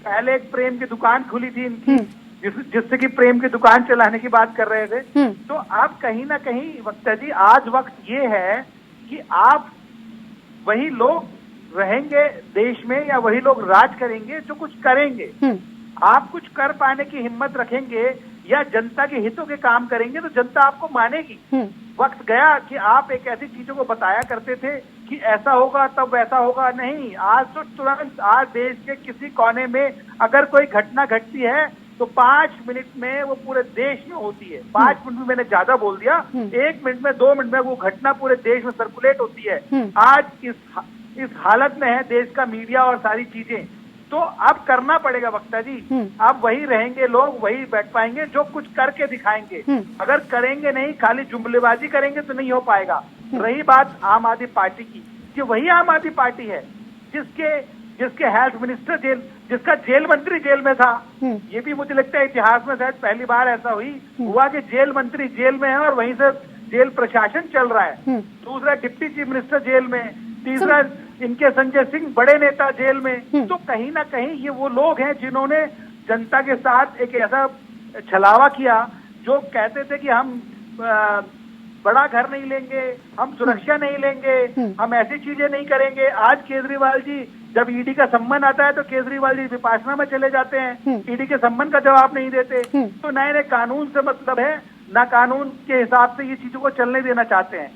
पहले एक प्रेम की दुकान खुली थी इनकी, जिससे कि प्रेम की दुकान चलाने की बात कर रहे थे। तो अब कहीं ना कहीं वक्ता जी आज वक्त ये है कि आप वही लोग रहेंगे देश में या वही लोग राज करेंगे जो कुछ करेंगे। आप कुछ कर पाने की हिम्मत रखेंगे या जनता के हितों के काम करेंगे तो जनता आपको मानेगी। वक्त गया कि आप एक ऐसी चीजों को बताया करते थे कि ऐसा होगा तब वैसा होगा, नहीं। आज तो तुरंत आज देश के किसी कोने में अगर कोई घटना घटती है तो 5 मिनट में वो पूरे देश में होती है। 5 मिनट में मैंने ज्यादा बोल दिया, 1 मिनट में 2 मिनट में वो घटना पूरे देश में सर्कुलेट होती है। आज इस हालत में है देश का मीडिया और सारी चीजें, तो अब करना पड़ेगा वक्ता जी। अब वही रहेंगे लोग, वही बैठ पाएंगे जो कुछ करके दिखाएंगे। अगर करेंगे नहीं, खाली जुमलेबाजी करेंगे तो नहीं हो पाएगा। रही बात आम आदमी पार्टी की, कि वही आम आदमी पार्टी है जिसके हेल्थ मिनिस्टर जिसका जेल मंत्री जेल में था। ये भी मुझे लगता है इतिहास में शायद पहली बार ऐसा हुआ कि जेल मंत्री जेल में है और वहीं से जेल प्रशासन चल रहा है। दूसरा डिप्टी चीफ मिनिस्टर जेल में, तीसरा इनके संजय सिंह बड़े नेता जेल में। तो कहीं ना कहीं ये वो लोग हैं जिन्होंने जनता के साथ एक ऐसा छलावा किया, जो कहते थे कि हम बड़ा घर नहीं लेंगे, हम सुरक्षा नहीं लेंगे, हम ऐसी चीजें नहीं करेंगे। आज केजरीवाल जी जब ईडी का सम्मन आता है तो केजरीवाल जी विपासना में चले जाते हैं, ईडी के सम्मन का जवाब नहीं देते। तो नए नए कानून से मतलब है ना, कानून के हिसाब से ये चीजों को चलने देना चाहते हैं।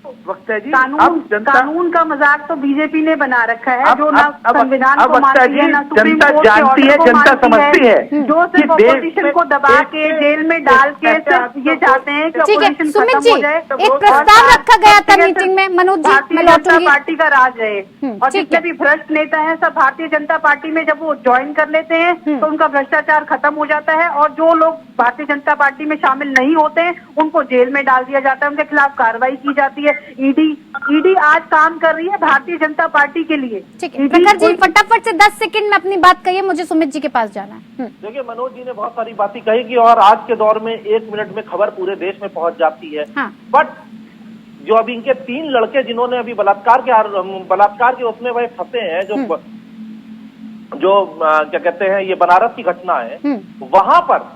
तो वक्त है जी, कानून का मजाक तो बीजेपी ने बना रखा है, जो ना संविधान को मानती है, ना सुप्रीम जनता कोर्ट के जानती है, ऑर्डर को जनता मानती समझती है, जो सिर्फ अपोजिशन को दबा के जेल में डाल के सिर्फ ये चाहते हैं कि ठीक है अपोजिशन सुमित खत्म जी, हो जाए। एक प्रस्ताव रखा गया था मीटिंग में, मनोज जी भारतीय मैं जनता लौटूंगी। पार्टी का राज रहे और ठीक जितने है। भी भ्रष्ट नेता हैं सब भारतीय जनता पार्टी में जब वो ज्वाइन कर लेते हैं तो उनका भ्रष्टाचार खत्म हो जाता है, और जो लोग भारतीय जनता पार्टी में शामिल नहीं होते हैं उनको जेल में डाल दिया जाता है, उनके खिलाफ कार्रवाई की जाती है। ईडी आज काम कर रही है भारतीय जनता पार्टी के लिए। ठीक है प्रखर जी, फटाफट से 10 सेकंड में अपनी बात कहिए, मुझे सुमित जी के पास जाना है। देखिए मनोज जी ने बहुत सारी बातें कही कि और आज के दौर में 1 मिनट में खबर पूरे देश में पहुंच जाती है। बट जो अभी इनके 3 लड़के जिन्होंने अभी बलात्कार के उसमें वह फंसे हैं, जो क्या कहते हैं ये बनारस की घटना है, वहां पर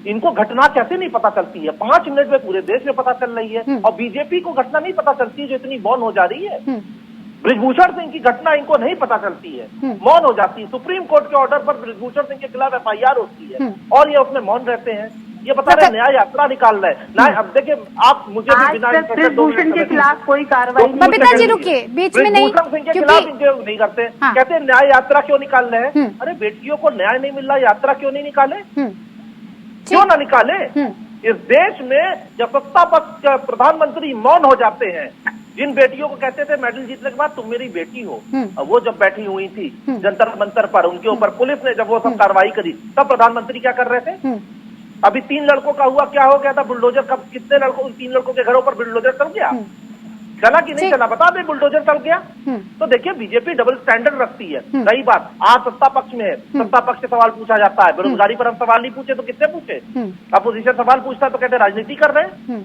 इनको घटना कैसे नहीं पता चलती है? 5 मिनट में पूरे देश में पता चल रही है। और बीजेपी को घटना नहीं पता चलती है जो इतनी मौन हो जा रही है। बृजभूषण सिंह की घटना इनको नहीं पता चलती है, मौन हो जाती है। सुप्रीम कोर्ट के ऑर्डर पर बृजभूषण सिंह के खिलाफ FIR होती है और ये उसमें मौन रहते हैं। ये बता रहे न्याय यात्रा निकाल रहे हैं। न्याय अब देखिए आप मुझे भी आज बिना तक ब्रिजभूषण के खिलाफ कोई कार्रवाई नहीं। बबीता जी रुकिए, बीच में नहीं, ब्रिजभूषण सिंह के क्योंकि खिलाफ इनके नहीं करते। हाँ। कहते हैं न्याय यात्रा क्यों निकाल रहे हैं? अरे बेटियों को न्याय नहीं मिल रहा, यात्रा क्यों नहीं निकाले? क्यों ना निकाले? इस देश में जब सत्ता पक्ष के प्रधानमंत्री मौन हो जाते हैं, जिन बेटियों को कहते थे मेडल जीतने के बाद तुम मेरी बेटी हो, अब वो जब बैठी हुई थी जंतर मंतर पर, उनके ऊपर पुलिस ने जब वो सब कार्रवाई करी, तब प्रधानमंत्री क्या कर रहे थे? अभी 3 लड़कों का हुआ, क्या हो गया था? बुलडोजर कब, कितने लड़कों, 3 लड़कों के घरों पर बुलडोजर चल गया, चला कि नहीं चला? बता दे, बुलडोजर चल गया। तो देखिए बीजेपी डबल स्टैंडर्ड रखती है। रही बात आज सत्ता पक्ष में है, सत्ता पक्ष से सवाल पूछा जाता है, बेरोजगारी पर हम सवाल नहीं पूछे तो किससे पूछे? अपोजिशन सवाल पूछता है तो कहते राजनीति कर रहे हैं।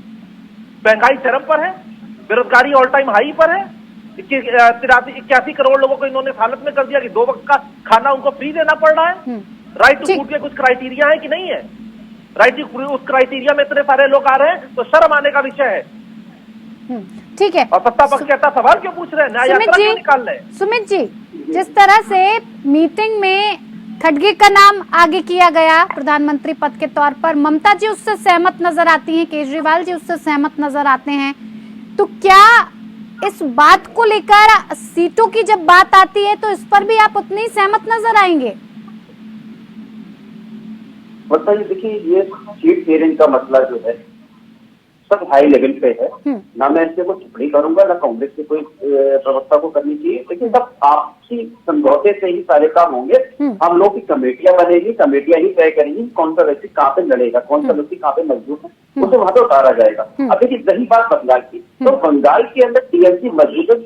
महंगाई चरम पर है, बेरोजगारी ऑल टाइम हाई पर है। 81 करोड़ लोगों को इन्होंने हालत में कर दिया कि 2 वक्त का खाना उनको फ्री देना पड़ रहा है। राइट टू फूड के कुछ क्राइटेरिया है कि नहीं है? राइट टू उस क्राइटेरिया में इतने सारे लोग आ रहे हैं तो शर्म आने का विषय है। ठीक है, और सत्ता पक्ष कहता सवाल क्यों पूछ रहे हैं, न्याय यात्रा क्यों निकाल रहे हैं? सुमित जी, जिस तरह से मीटिंग में खड़गे का नाम आगे किया गया प्रधानमंत्री पद के तौर पर, ममता जी उससे सहमत नजर आती हैं, केजरीवाल जी उससे सहमत नजर आते हैं, तो क्या इस बात को लेकर सीटों की जब बात आती है तो इस पर भी आप उतने ही सहमत नजर आएंगे? बताइए, देखिए ये सीट शेयरिंग का मसला जो है सब हाई लेवल पे है। ना मैं इससे कोई टिप्पणी करूंगा, ना कांग्रेस की कोई प्रवक्ता को करनी चाहिए, लेकिन सब आपसी समझौते से ही सारे काम होंगे। हम लोग की कमेटियां बनेगी, कमेटियां ही तय करेंगी कौन सा व्यक्ति कहाँ पे लड़ेगा, कौन सा व्यक्ति कहाँ पे मजबूत है, उसे वहां पे उतारा जाएगा। अब देखिए रही बात बंगाल की, तो बंगाल के अंदर टीएमसी मजबूत है।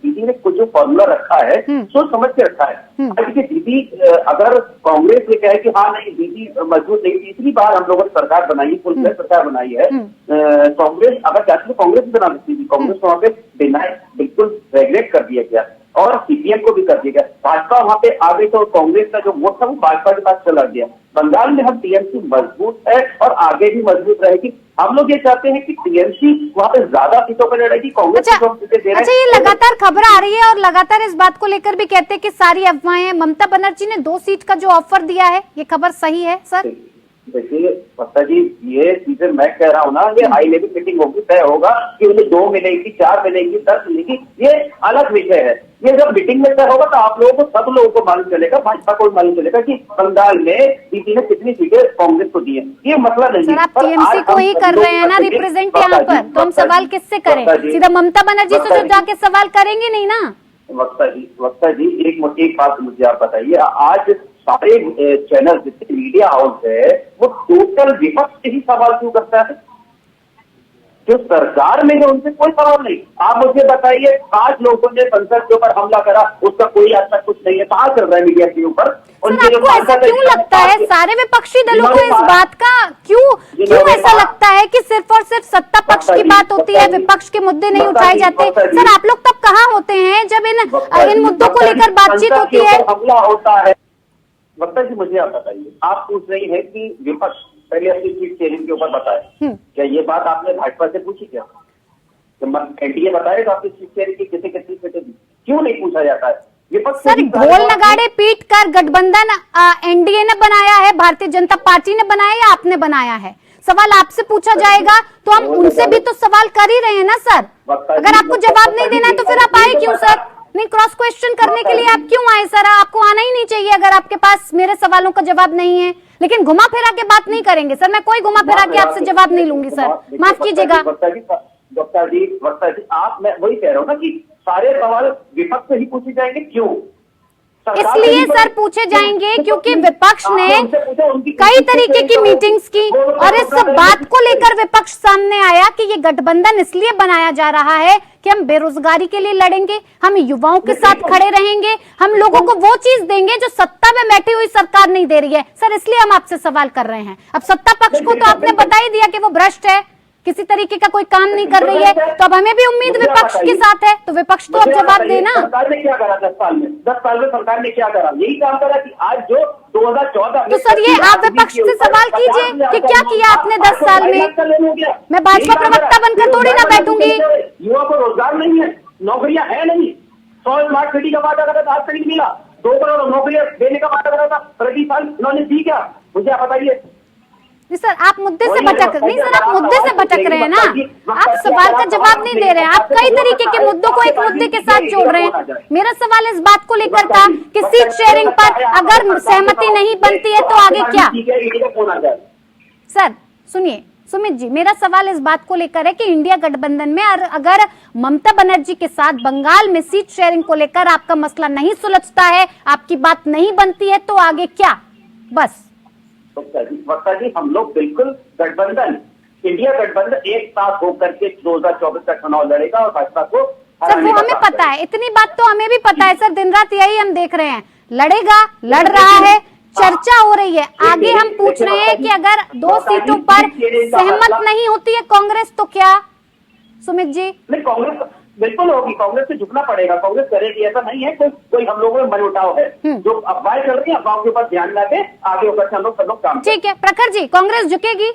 दीदी ने कुछ जो फॉर्मूला रखा है सोच समझ के रखा है। देखिए दीदी, अगर कांग्रेस ने कहा कि हाँ नहीं दीदी मजबूत नहीं, तीसरी बार हम लोगों ने सरकार बनाई, फुल सरकार बनाई है, कांग्रेस अगर चाहती तो कांग्रेस भी बना सकती थी। कांग्रेस को वहां पे डिनाई बिल्कुल रेगुलेट कर दिया गया और सीपीएम को भी कर दिया गया। भाजपा वहां पे आ गई तो कांग्रेस का जो वोट था वो भाजपा के पास चला गया। बंगाल में हम टीएमसी मजबूत है और आगे भी मजबूत रहेगी। हम लोग ये चाहते हैं कि टीएमसी वहां पे ज्यादा सीटों पर लड़ेगी, कांग्रेस को हम सीटें दे रहे हैं। अच्छा, ये लगातार खबर आ रही है और लगातार इस बात को लेकर भी कहते हैं कि सारी अफवाहें, ममता बनर्जी ने 2 सीट का जो ऑफर दिया है, ये खबर सही है सर? देखिए पत्ता जी, ये चीजें मैं कह रहा हूँ ना, ये हाई लेवल मीटिंग होगी, तय होगा कि उन्हें 2 मिलेगी, 4 मिलेगी, 10 मिलेगी, ये अलग विषय है। ये जब मीटिंग में तय होगा तो आप लोगों को, सब लोगों को मालूम चलेगा, भाजपा को मालूम चलेगा कि बंगाल में दीदी ने कितनी सीटें कांग्रेस को दी है। ये मसला नहीं है। सर आप टीएमसी को ही कर रहे हैं ना रिप्रेजेंट यहाँ पर, तो हम सवाल किससे करें? सीधा ममता बनर्जी से जो जाके सवाल करेंगे नहीं ना। वक्ता जी एक बात मुझे आप बताइए, आज सारे चैनल जितने मीडिया हाउस है वो टोटल विपक्ष से ही सवाल क्यों करता है? जो सरकार में है उनसे कोई सवाल नहीं। आप मुझे बताइए, 5 लोगों ने संसद के ऊपर हमला करा, उसका कोई आज तक कुछ नहीं है। कहाँ चल रहा है मीडिया के ऊपर? आपको ऐसा क्यों लगता है, सारे विपक्षी दलों को इस बात का क्यों ऐसा लगता है कि सिर्फ और सिर्फ सत्ता पक्ष की बात होती है, विपक्ष के मुद्दे नहीं उठाए जाते? सर आप लोग तब कहाँ होते हैं जब इन मुद्दों को लेकर बातचीत होती है? हमला होता है। वक्ता जी मुझे आप बताइए, आप पूछ रही है कि विपक्ष पहले अपनी सीट शेयरिंग के ऊपर बताए, क्या ये बात आपने भाजपा से पूछी? क्या एनडीए बताएगा आपकी सीट शेयरिंग की किसे कितनी सीटें दी? क्यों नहीं पूछा जाता है? विपक्ष सर ढोल नगाड़े पीट कर गठबंधन एनडीए ने बनाया है, भारतीय जनता पार्टी ने बनाया या आपने बनाया है? सवाल आपसे पूछा जाएगा तो हम उनसे भी तो सवाल कर ही रहे हैं ना सर। अगर आपको जवाब नहीं देना है तो फिर आप आए क्यों सर? नहीं, क्रॉस क्वेश्चन करने के लिए आप क्यों आए सर? आपको आना ही नहीं चाहिए अगर आपके पास मेरे सवालों का जवाब नहीं है। लेकिन घुमा फिरा के बात नहीं करेंगे सर, मैं कोई घुमा फिरा के आपसे जवाब नहीं लूंगी सर, माफ कीजिएगा। वक्ता जी आप, मैं वही कह रहा हूँ ना कि सारे सवाल विपक्ष से ही पूछे जाएंगे। क्यों? इसलिए सर पूछे जाएंगे क्योंकि विपक्ष ने कई तरीके की मीटिंग्स की और इस बात को लेकर विपक्ष सामने आया कि ये गठबंधन इसलिए बनाया जा रहा है कि हम बेरोजगारी के लिए लड़ेंगे, हम युवाओं के साथ खड़े रहेंगे, हम लोगों को वो चीज देंगे जो सत्ता में बैठी हुई सरकार नहीं दे रही है। सर इसलिए हम आपसे सवाल कर रहे हैं। अब सत्ता पक्ष को तो आपने बता ही दिया कि वो भ्रष्ट है, किसी तरीके का कोई काम नहीं कर रही है, तो अब हमें भी उम्मीद विपक्ष के साथ है, तो विपक्ष तो अब जवाब देना। सरकार ने क्या करा 10 साल में? 10 साल में सरकार ने क्या करा? यही काम करा कि आज जो 2014। तो सर ये आप विपक्ष से सवाल कीजिए कि क्या किया आपने 10 साल में। मैं भाजपा प्रवक्ता बनकर थोड़ी ना बैठूंगी। युवा को रोजगार नहीं है, नौकरियां है नहीं। 100 स्मार्ट सिटी का वादा करा था, आज तक नहीं मिला। 2 करोड़ नौकरियां देने का वादा करा था, प्रति साल उन्होंने दी क्या? मुझे आप बताइए। नहीं सर, आप मुद्दे से भटक नहीं सर, आप मुद्दे से भटक रहे हैं ना, आप सवाल का जवाब नहीं दे रहे हैं। आप कई तरीके के मुद्दों को एक मुद्दे के साथ जोड़ रहे हैं। मेरा सवाल इस बात को लेकर था कि सीट शेयरिंग पर अगर सहमति नहीं बनती है तो आगे क्या? सर सुनिए सुमित जी, मेरा सवाल इस बात को लेकर है कि इंडिया गठबंधन में अगर ममता बनर्जी के साथ बंगाल में सीट शेयरिंग को लेकर आपका मसला नहीं सुलझता है, आपकी बात नहीं बनती है तो आगे क्या? बस वक्ता जी, हम लोग बिल्कुल गठबंधन, इंडिया गठबंधन एक साथ होकर के 2024 का चुनाव लड़ेगा और भाजपा को सर वो हमें पता है, इतनी बात तो हमें भी पता है सर, दिन रात यही हम देख रहे हैं। लड़ेगा, लड़ रहा है, चर्चा हो रही है। आगे हम पूछ रहे हैं कि अगर 2 सीटों पर सहमत नहीं होती है कांग्रेस तो क्या? सुमित जी, नहीं, कांग्रेस बिल्कुल होगी, कांग्रेस से झुकना पड़ेगा, कांग्रेस करेगी, ऐसा नहीं है कोई हम लोगों में मनमुटाव है। जो अफवाहें चल रही है, अफवाहों के ऊपर ध्यान लाके आगे होकर हम लोग काम। ठीक है प्रखर जी, कांग्रेस झुकेगी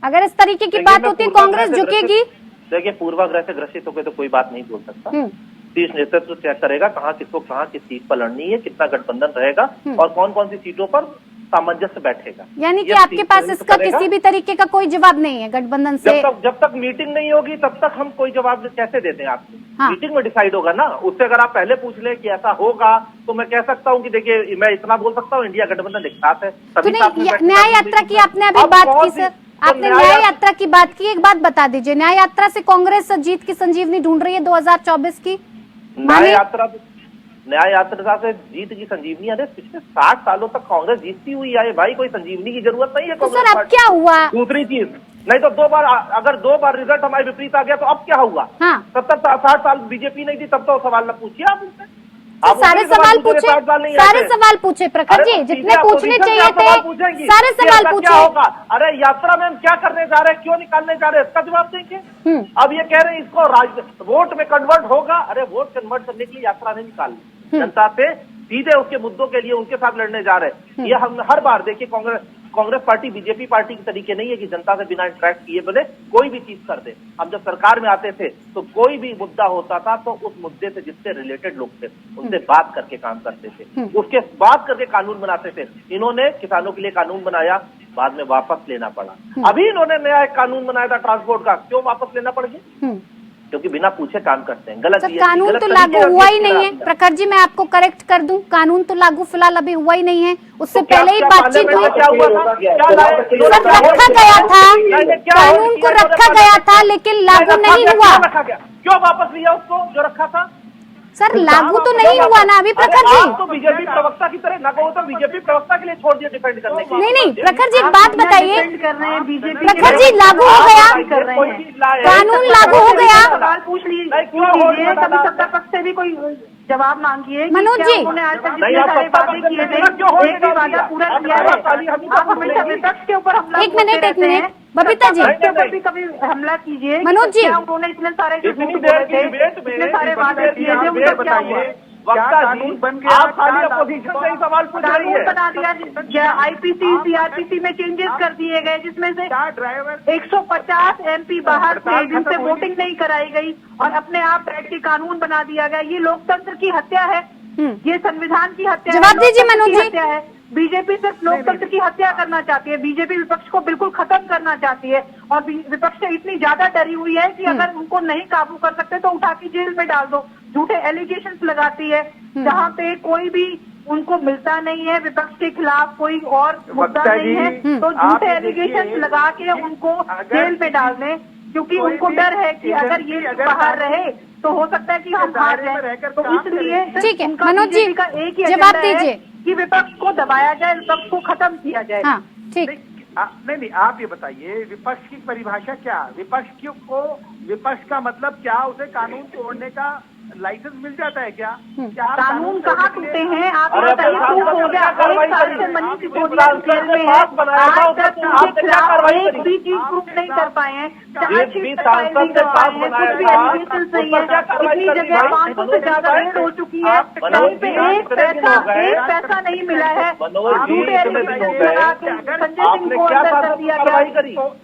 अगर इस तरीके की बात होती है? कांग्रेस झुकेगी? देखिए, पूर्वाग्रह से ग्रसित होकर तो कोई बात नहीं बोल सकता। शीर्ष नेतृत्व तय करेगा कहाँ किसको कहाँ किस सीट पर लड़नी है, कितना गठबंधन रहेगा और कौन कौन सी सीटों पर सामंजस्य बैठेगा। यानी कि आपके पास इसका किसी भी तरीके का कोई जवाब नहीं है गठबंधन से? जब तक मीटिंग नहीं होगी तब तक हम कोई जवाब कैसे देते हैं आपको? हाँ। मीटिंग में डिसाइड होगा ना। उससे अगर आप पहले पूछ ले कि ऐसा होगा तो मैं कह सकता हूँ कि देखिए, मैं इतना बोल सकता हूँ, इंडिया गठबंधन एक साथ है। तो नहीं, न्याय यात्रा की आपने अभी बात की सर, आपने न्याय यात्रा की बात की, एक बात बता दीजिए, न्याय यात्रा से कांग्रेस जीत की संजीवनी ढूंढ रही है 2024 की? न्याय यात्रा से जीत की संजीवनी, अरे पिछले 60 सालों तक कांग्रेस जीतती हुई है भाई, कोई संजीवनी की जरूरत नहीं है। तो सर अब क्या हुआ? दूसरी चीज, नहीं तो अगर 2 बार रिजल्ट हमारे विपरीत आ गया तो अब क्या हुआ? हाँ। 70-60 साल बीजेपी नहीं थी तब तो सवाल न पूछिए आप उनसे। तो सारे सवाल पूछे, सारे सवाल पूछे प्रखर जी, जितने पूछने चाहिए थे सारे सवाल पूछे। अरे यात्रा में हम क्या करने जा रहे हैं, क्यों निकालने जा रहे हैं, इसका जवाब देंगे। अब ये कह रहे हैं इसको वोट में कन्वर्ट होगा। अरे वोट कन्वर्ट करने के लिए यात्रा नहीं निकालनी, जनता से सीधे उसके मुद्दों के लिए उनके साथ लड़ने जा रहे हैं। ये हम हर बार देखिए, कांग्रेस पार्टी बीजेपी पार्टी के तरीके नहीं है कि जनता से बिना इंटरेक्ट किए बोले कोई भी चीज कर दे। हम जब सरकार में आते थे तो कोई भी मुद्दा होता था तो उस मुद्दे से जिससे रिलेटेड लोग थे उनसे बात करके काम करते थे, उसके बात करके कानून बनाते थे। इन्होंने किसानों के लिए कानून बनाया, बाद में वापस लेना पड़ा। अभी इन्होंने नया एक कानून बनाया था ट्रांसपोर्ट का, क्यों वापस लेना पड़ गया? क्योंकि बिना पूछे काम करते हैं। गलत कानून तो लागू हुआ ही नहीं है प्रखर जी, मैं आपको करेक्ट कर दूं, कानून तो लागू फिलहाल अभी हुआ ही नहीं है। उससे पहले ही बातचीत हुई, सर रखा गया था, कानून को रखा गया था लेकिन लागू नहीं हुआ। क्यों वापस लिया उसको जो रखा था? सर लागू तो नहीं हुआ ना अभी प्रखर जी। तो बीजेपी प्रवक्ता की तरह ना कहो तो बीजेपी प्रवक्ता के लिए छोड़ दिया डिफेंड करने के लिए। नहीं प्रखर जी, एक बात बताइए, प्रखर जी लागू हो गया, कानून लागू हो गया। सवाल पूछ लीजिए, कभी सत्ता पक्ष से भी कोई जवाब मांगिए। मनोज जी, उन्होंने आज तक जितने सारे वादे किए थे, एक भी वादा पूरा किया है। आप हमेशा विपक्ष के ऊपर हमला, एक मिनट बबीता जी, के ऊपर भी कभी हमला कीजिए। मनोज जी, उन्होंने इतने सारे जो झूठ बोले थे, इतने सारे वादे किए थे, उनका क्या हुआ? कानून बन गया, आप खाली अपोजिशन से ही सवाल पूछ रही है। बना दिया, आईपीसी सीआरपीसी में चेंजेस कर दिए गए, जिसमें से 150 MP बाहर थे जिनसे वोटिंग नहीं कराई गई और अपने आप बैठ के कानून बना दिया गया। ये लोकतंत्र की हत्या है, ये संविधान की हत्या है। जवाब दीजिए मनोज जी। हत्या है। बीजेपी सिर्फ लोकतंत्र की हत्या करना चाहती है, बीजेपी विपक्ष को बिल्कुल खत्म करना चाहती है और विपक्ष से इतनी ज्यादा डरी हुई है कि अगर उनको नहीं काबू कर सकते तो उठा के जेल में डाल दो। झूठे एलिगेशंस लगाती है जहां पे कोई भी उनको मिलता नहीं है, विपक्ष के खिलाफ कोई और मुद्दा नहीं है, तो झूठे एलिगेशंस लगा के उनको जेल में डाल दें, क्योंकि उनको डर है कि अगर ये बाहर रहे तो हो सकता है कि हम हार जाए। तो इसलिए ठीक है मनोज जी, का एक ही जवाब दीजिए कि विपक्ष को दबाया जाए, विपक्ष को खत्म किया जाए। हाँ ठीक। नहीं, आप ये बताइए विपक्ष की परिभाषा क्या? विपक्ष का मतलब क्या? उसे कानून तोड़ने का लाइसेंस मिल जाता है क्या? कानून कहाँ टूटे हैं? आप बताइए, प्रूफ हो गया 1 साल से मनीष सिसोदिया जेल में है, आज तक उनके खिलाफ एक भी चीज प्रूफ नहीं कर पाए हैं, चार्जशीट फाइल नहीं कर पाए हैं, कुछ भी एलिगेशन नहीं है। इतनी जगह 500 से ज्यादा रेड हो चुकी है, कहीं पे एक पैसा नहीं मिला है। झूठे एलिगेशन लगा के संजय सिंह को अंदर कर दिया गया,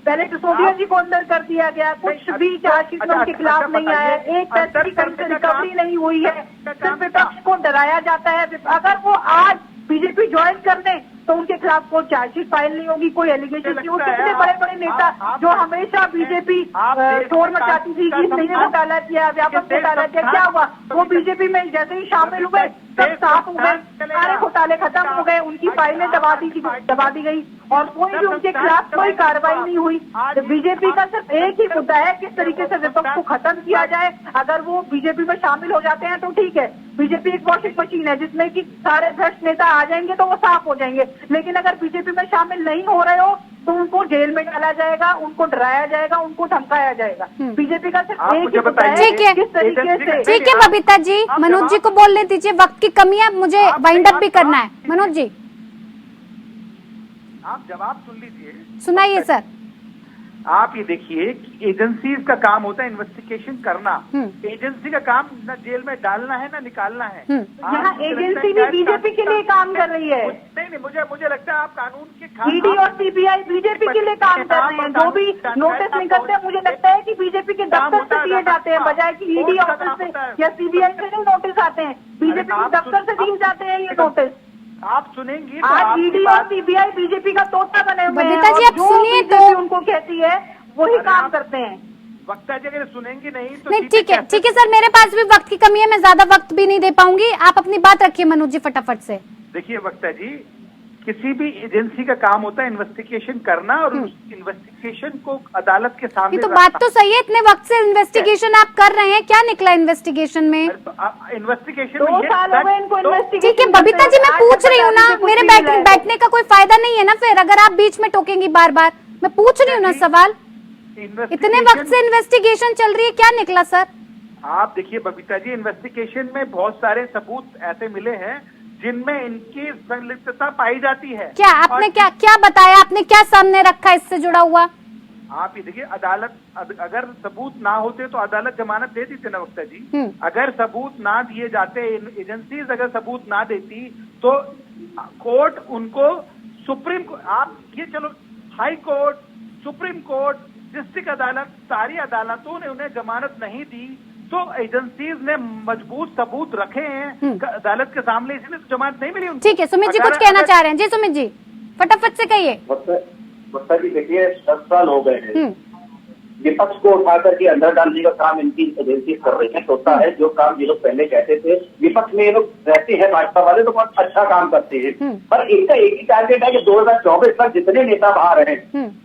पहले सिसोदिया जी को अंदर कर दिया गया, कुछ भी चार्जशीट में उनके खिलाफ नहीं आया, एक पैसे की रिकवरी नहीं हुई है, सिर्फ विपक्ष को डराया जाता है। अगर वो आज बीजेपी ज्वाइन कर दें तो उनके खिलाफ कोई चार्जशीट फाइल नहीं होगी, कोई एलिगेशन नहीं होगी। कितने बड़े बड़े नेता जो हमेशा बीजेपी शोर मचाती थी कि नहीं घोटाला किया, व्यापक घोटाला किया, क्या हुआ? वो बीजेपी में जैसे ही शामिल हुए सब साफ हो गए, सारे घोटाले खत्म हो गए, उनकी फाइलें दबा दी गई और कोई भी उनके खिलाफ कोई कार्रवाई नहीं हुई। बीजेपी का सिर्फ एक ही मुद्दा है, किस तरीके से विपक्ष को खत्म किया जाए। अगर वो बीजेपी में शामिल हो जाते हैं तो ठीक है, बीजेपी एक वॉशिंग मशीन है जिसमें कि सारे भ्रष्ट नेता आ जाएंगे तो वो साफ हो जाएंगे। लेकिन अगर बीजेपी में शामिल नहीं हो रहे हो तो उनको जेल में डाला जाएगा, उनको डराया जाएगा, उनको धमकाया जाएगा। बीजेपी का सिर्फ एक ही मुद्दा है, ठीक है, किस तरीके से। ठीक है बबीता जी, मनोज जी को बोलने दीजिए, वक्त की कमी है, मुझे वाइंड अप भी करना है। मनोज जी आप जवाब सुन लीजिए, सुनाइए सर। आप ये देखिए कि एजेंसीज का काम होता है इन्वेस्टिगेशन करना। एजेंसी का काम न जेल में डालना है न निकालना है। यहाँ एजेंसी भी बीजेपी के लिए काम कर रही है। नहीं, मुझे लगता है आप कानून के ईडी और सीबीआई बीजेपी के लिए काम कर रहे हैं। जो भी नोटिस निकलते हैं मुझे लगता है कि बीजेपी के दफ्तर से दिए जाते हैं, बजाय कि ईडी ऑफिस से या सीबीआई से नहीं नोटिस आते हैं, बीजेपी के दफ्तर से दिए जाते हैं ये नोटिस। आप सुनेंगी आज ईडी और सीबीआई बीजेपी का तोता बने हुए हैं। बबीता जी, आप जो सुनिए तो। बीजेपी उनको कहती है वही काम करते हैं। वक्ता जी अगर सुनेंगी नहीं तो नहीं, ठीक है सर, मेरे पास भी वक्त की कमी है, मैं ज्यादा वक्त भी नहीं दे पाऊंगी। आप अपनी बात रखिए मनोज जी फटाफट से। देखिए वक्ता जी, किसी भी एजेंसी का काम होता है इन्वेस्टिगेशन करना और उस इन्वेस्टिगेशन को अदालत के सामने। ये तो बात तो सही है, इतने वक्त से इन्वेस्टिगेशन आप कर रहे हैं, क्या निकला इन्वेस्टिगेशन में? इन्वेस्टिगेशन 2 साल हो गए इनको इन्वेस्टिगेशन। ठीक है बबीता जी, मैं पूछ रही हूँ ना, मेरे बैठने का कोई फायदा नहीं है ना फिर, अगर आप बीच में टोकेंगी बार बार। मैं पूछ रही हूँ ना सवाल, इतने वक्त से इन्वेस्टिगेशन चल रही है, क्या निकला सर? आप देखिए बबीता जी, इन्वेस्टिगेशन में बहुत सारे सबूत ऐसे मिले हैं जिनमें इनकी संलिप्तता पाई जाती है। क्या आपने क्या बताया, आपने क्या सामने रखा इससे जुड़ा हुआ? आप ये देखिए, अदालत अगर सबूत ना होते तो अदालत जमानत दे देती ना वक्ता जी। अगर सबूत ना दिए जाते, एजेंसीज अगर सबूत ना देती तो कोर्ट उनको आप ये चलो high court, supreme court, district अदालत, सारी अदालतों ने उन्हें जमानत नहीं दी तो एजेंसीज ने मजबूत सबूत रखे हैं अदालत के सामने, इसलिए तो जमानत नहीं मिली उनको। ठीक है, सुमित जी कुछ कहना चाह रहे हैं। जी सुमित जी फटाफट से कहिए। वक्ता जी देखिए, 10 साल हो गए हैं, विपक्ष को उठा करके अंदर डालने का काम इनकी एजेंसी कर रही है। होता है जो काम ये लोग पहले कहते थे, विपक्ष में ये लोग रहते हैं भाजपा वाले तो बहुत अच्छा काम करते हैं, पर इनका एक ही टारगेट है कि 2024 तक जितने नेता बाहर हैं,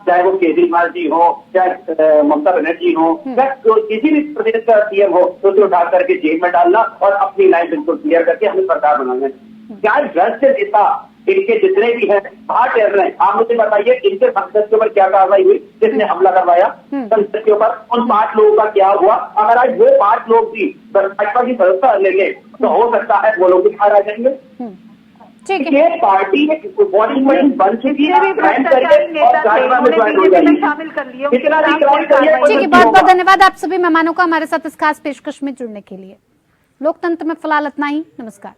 चाहे वो केजरीवाल जी हो, चाहे ममता बनर्जी हो, चाहे किसी भी प्रदेश का सीएम हो, तो उसे उठा करके जेल में डालना और अपनी लाइन बिल्कुल क्लियर करके हमें सरकार बनाना। क्या भ्रष्ट नेता इनके जितने भी हैं बाहर ठहर रहे हैं, आप मुझे बताइए इनके संसद के ऊपर क्या कार्रवाई हुई, जिसने हमला करवाया संसद के ऊपर, उन 5 लोगों का क्या हुआ? अगर आज वो 5 लोग भी भाजपा की सदस्यता ले लें तो हो सकता है वो लोग भी बाहर आ जाएंगे। ठीक है, ये पार्टी वॉशिंग मशीन बन चुकी है, शामिल कर लिया। ठीक है, बहुत बहुत धन्यवाद आप सभी मेहमानों का हमारे साथ इस खास पेशकश में जुड़ने के लिए। लोकतंत्र में फिलहाल इतना ही, नमस्कार।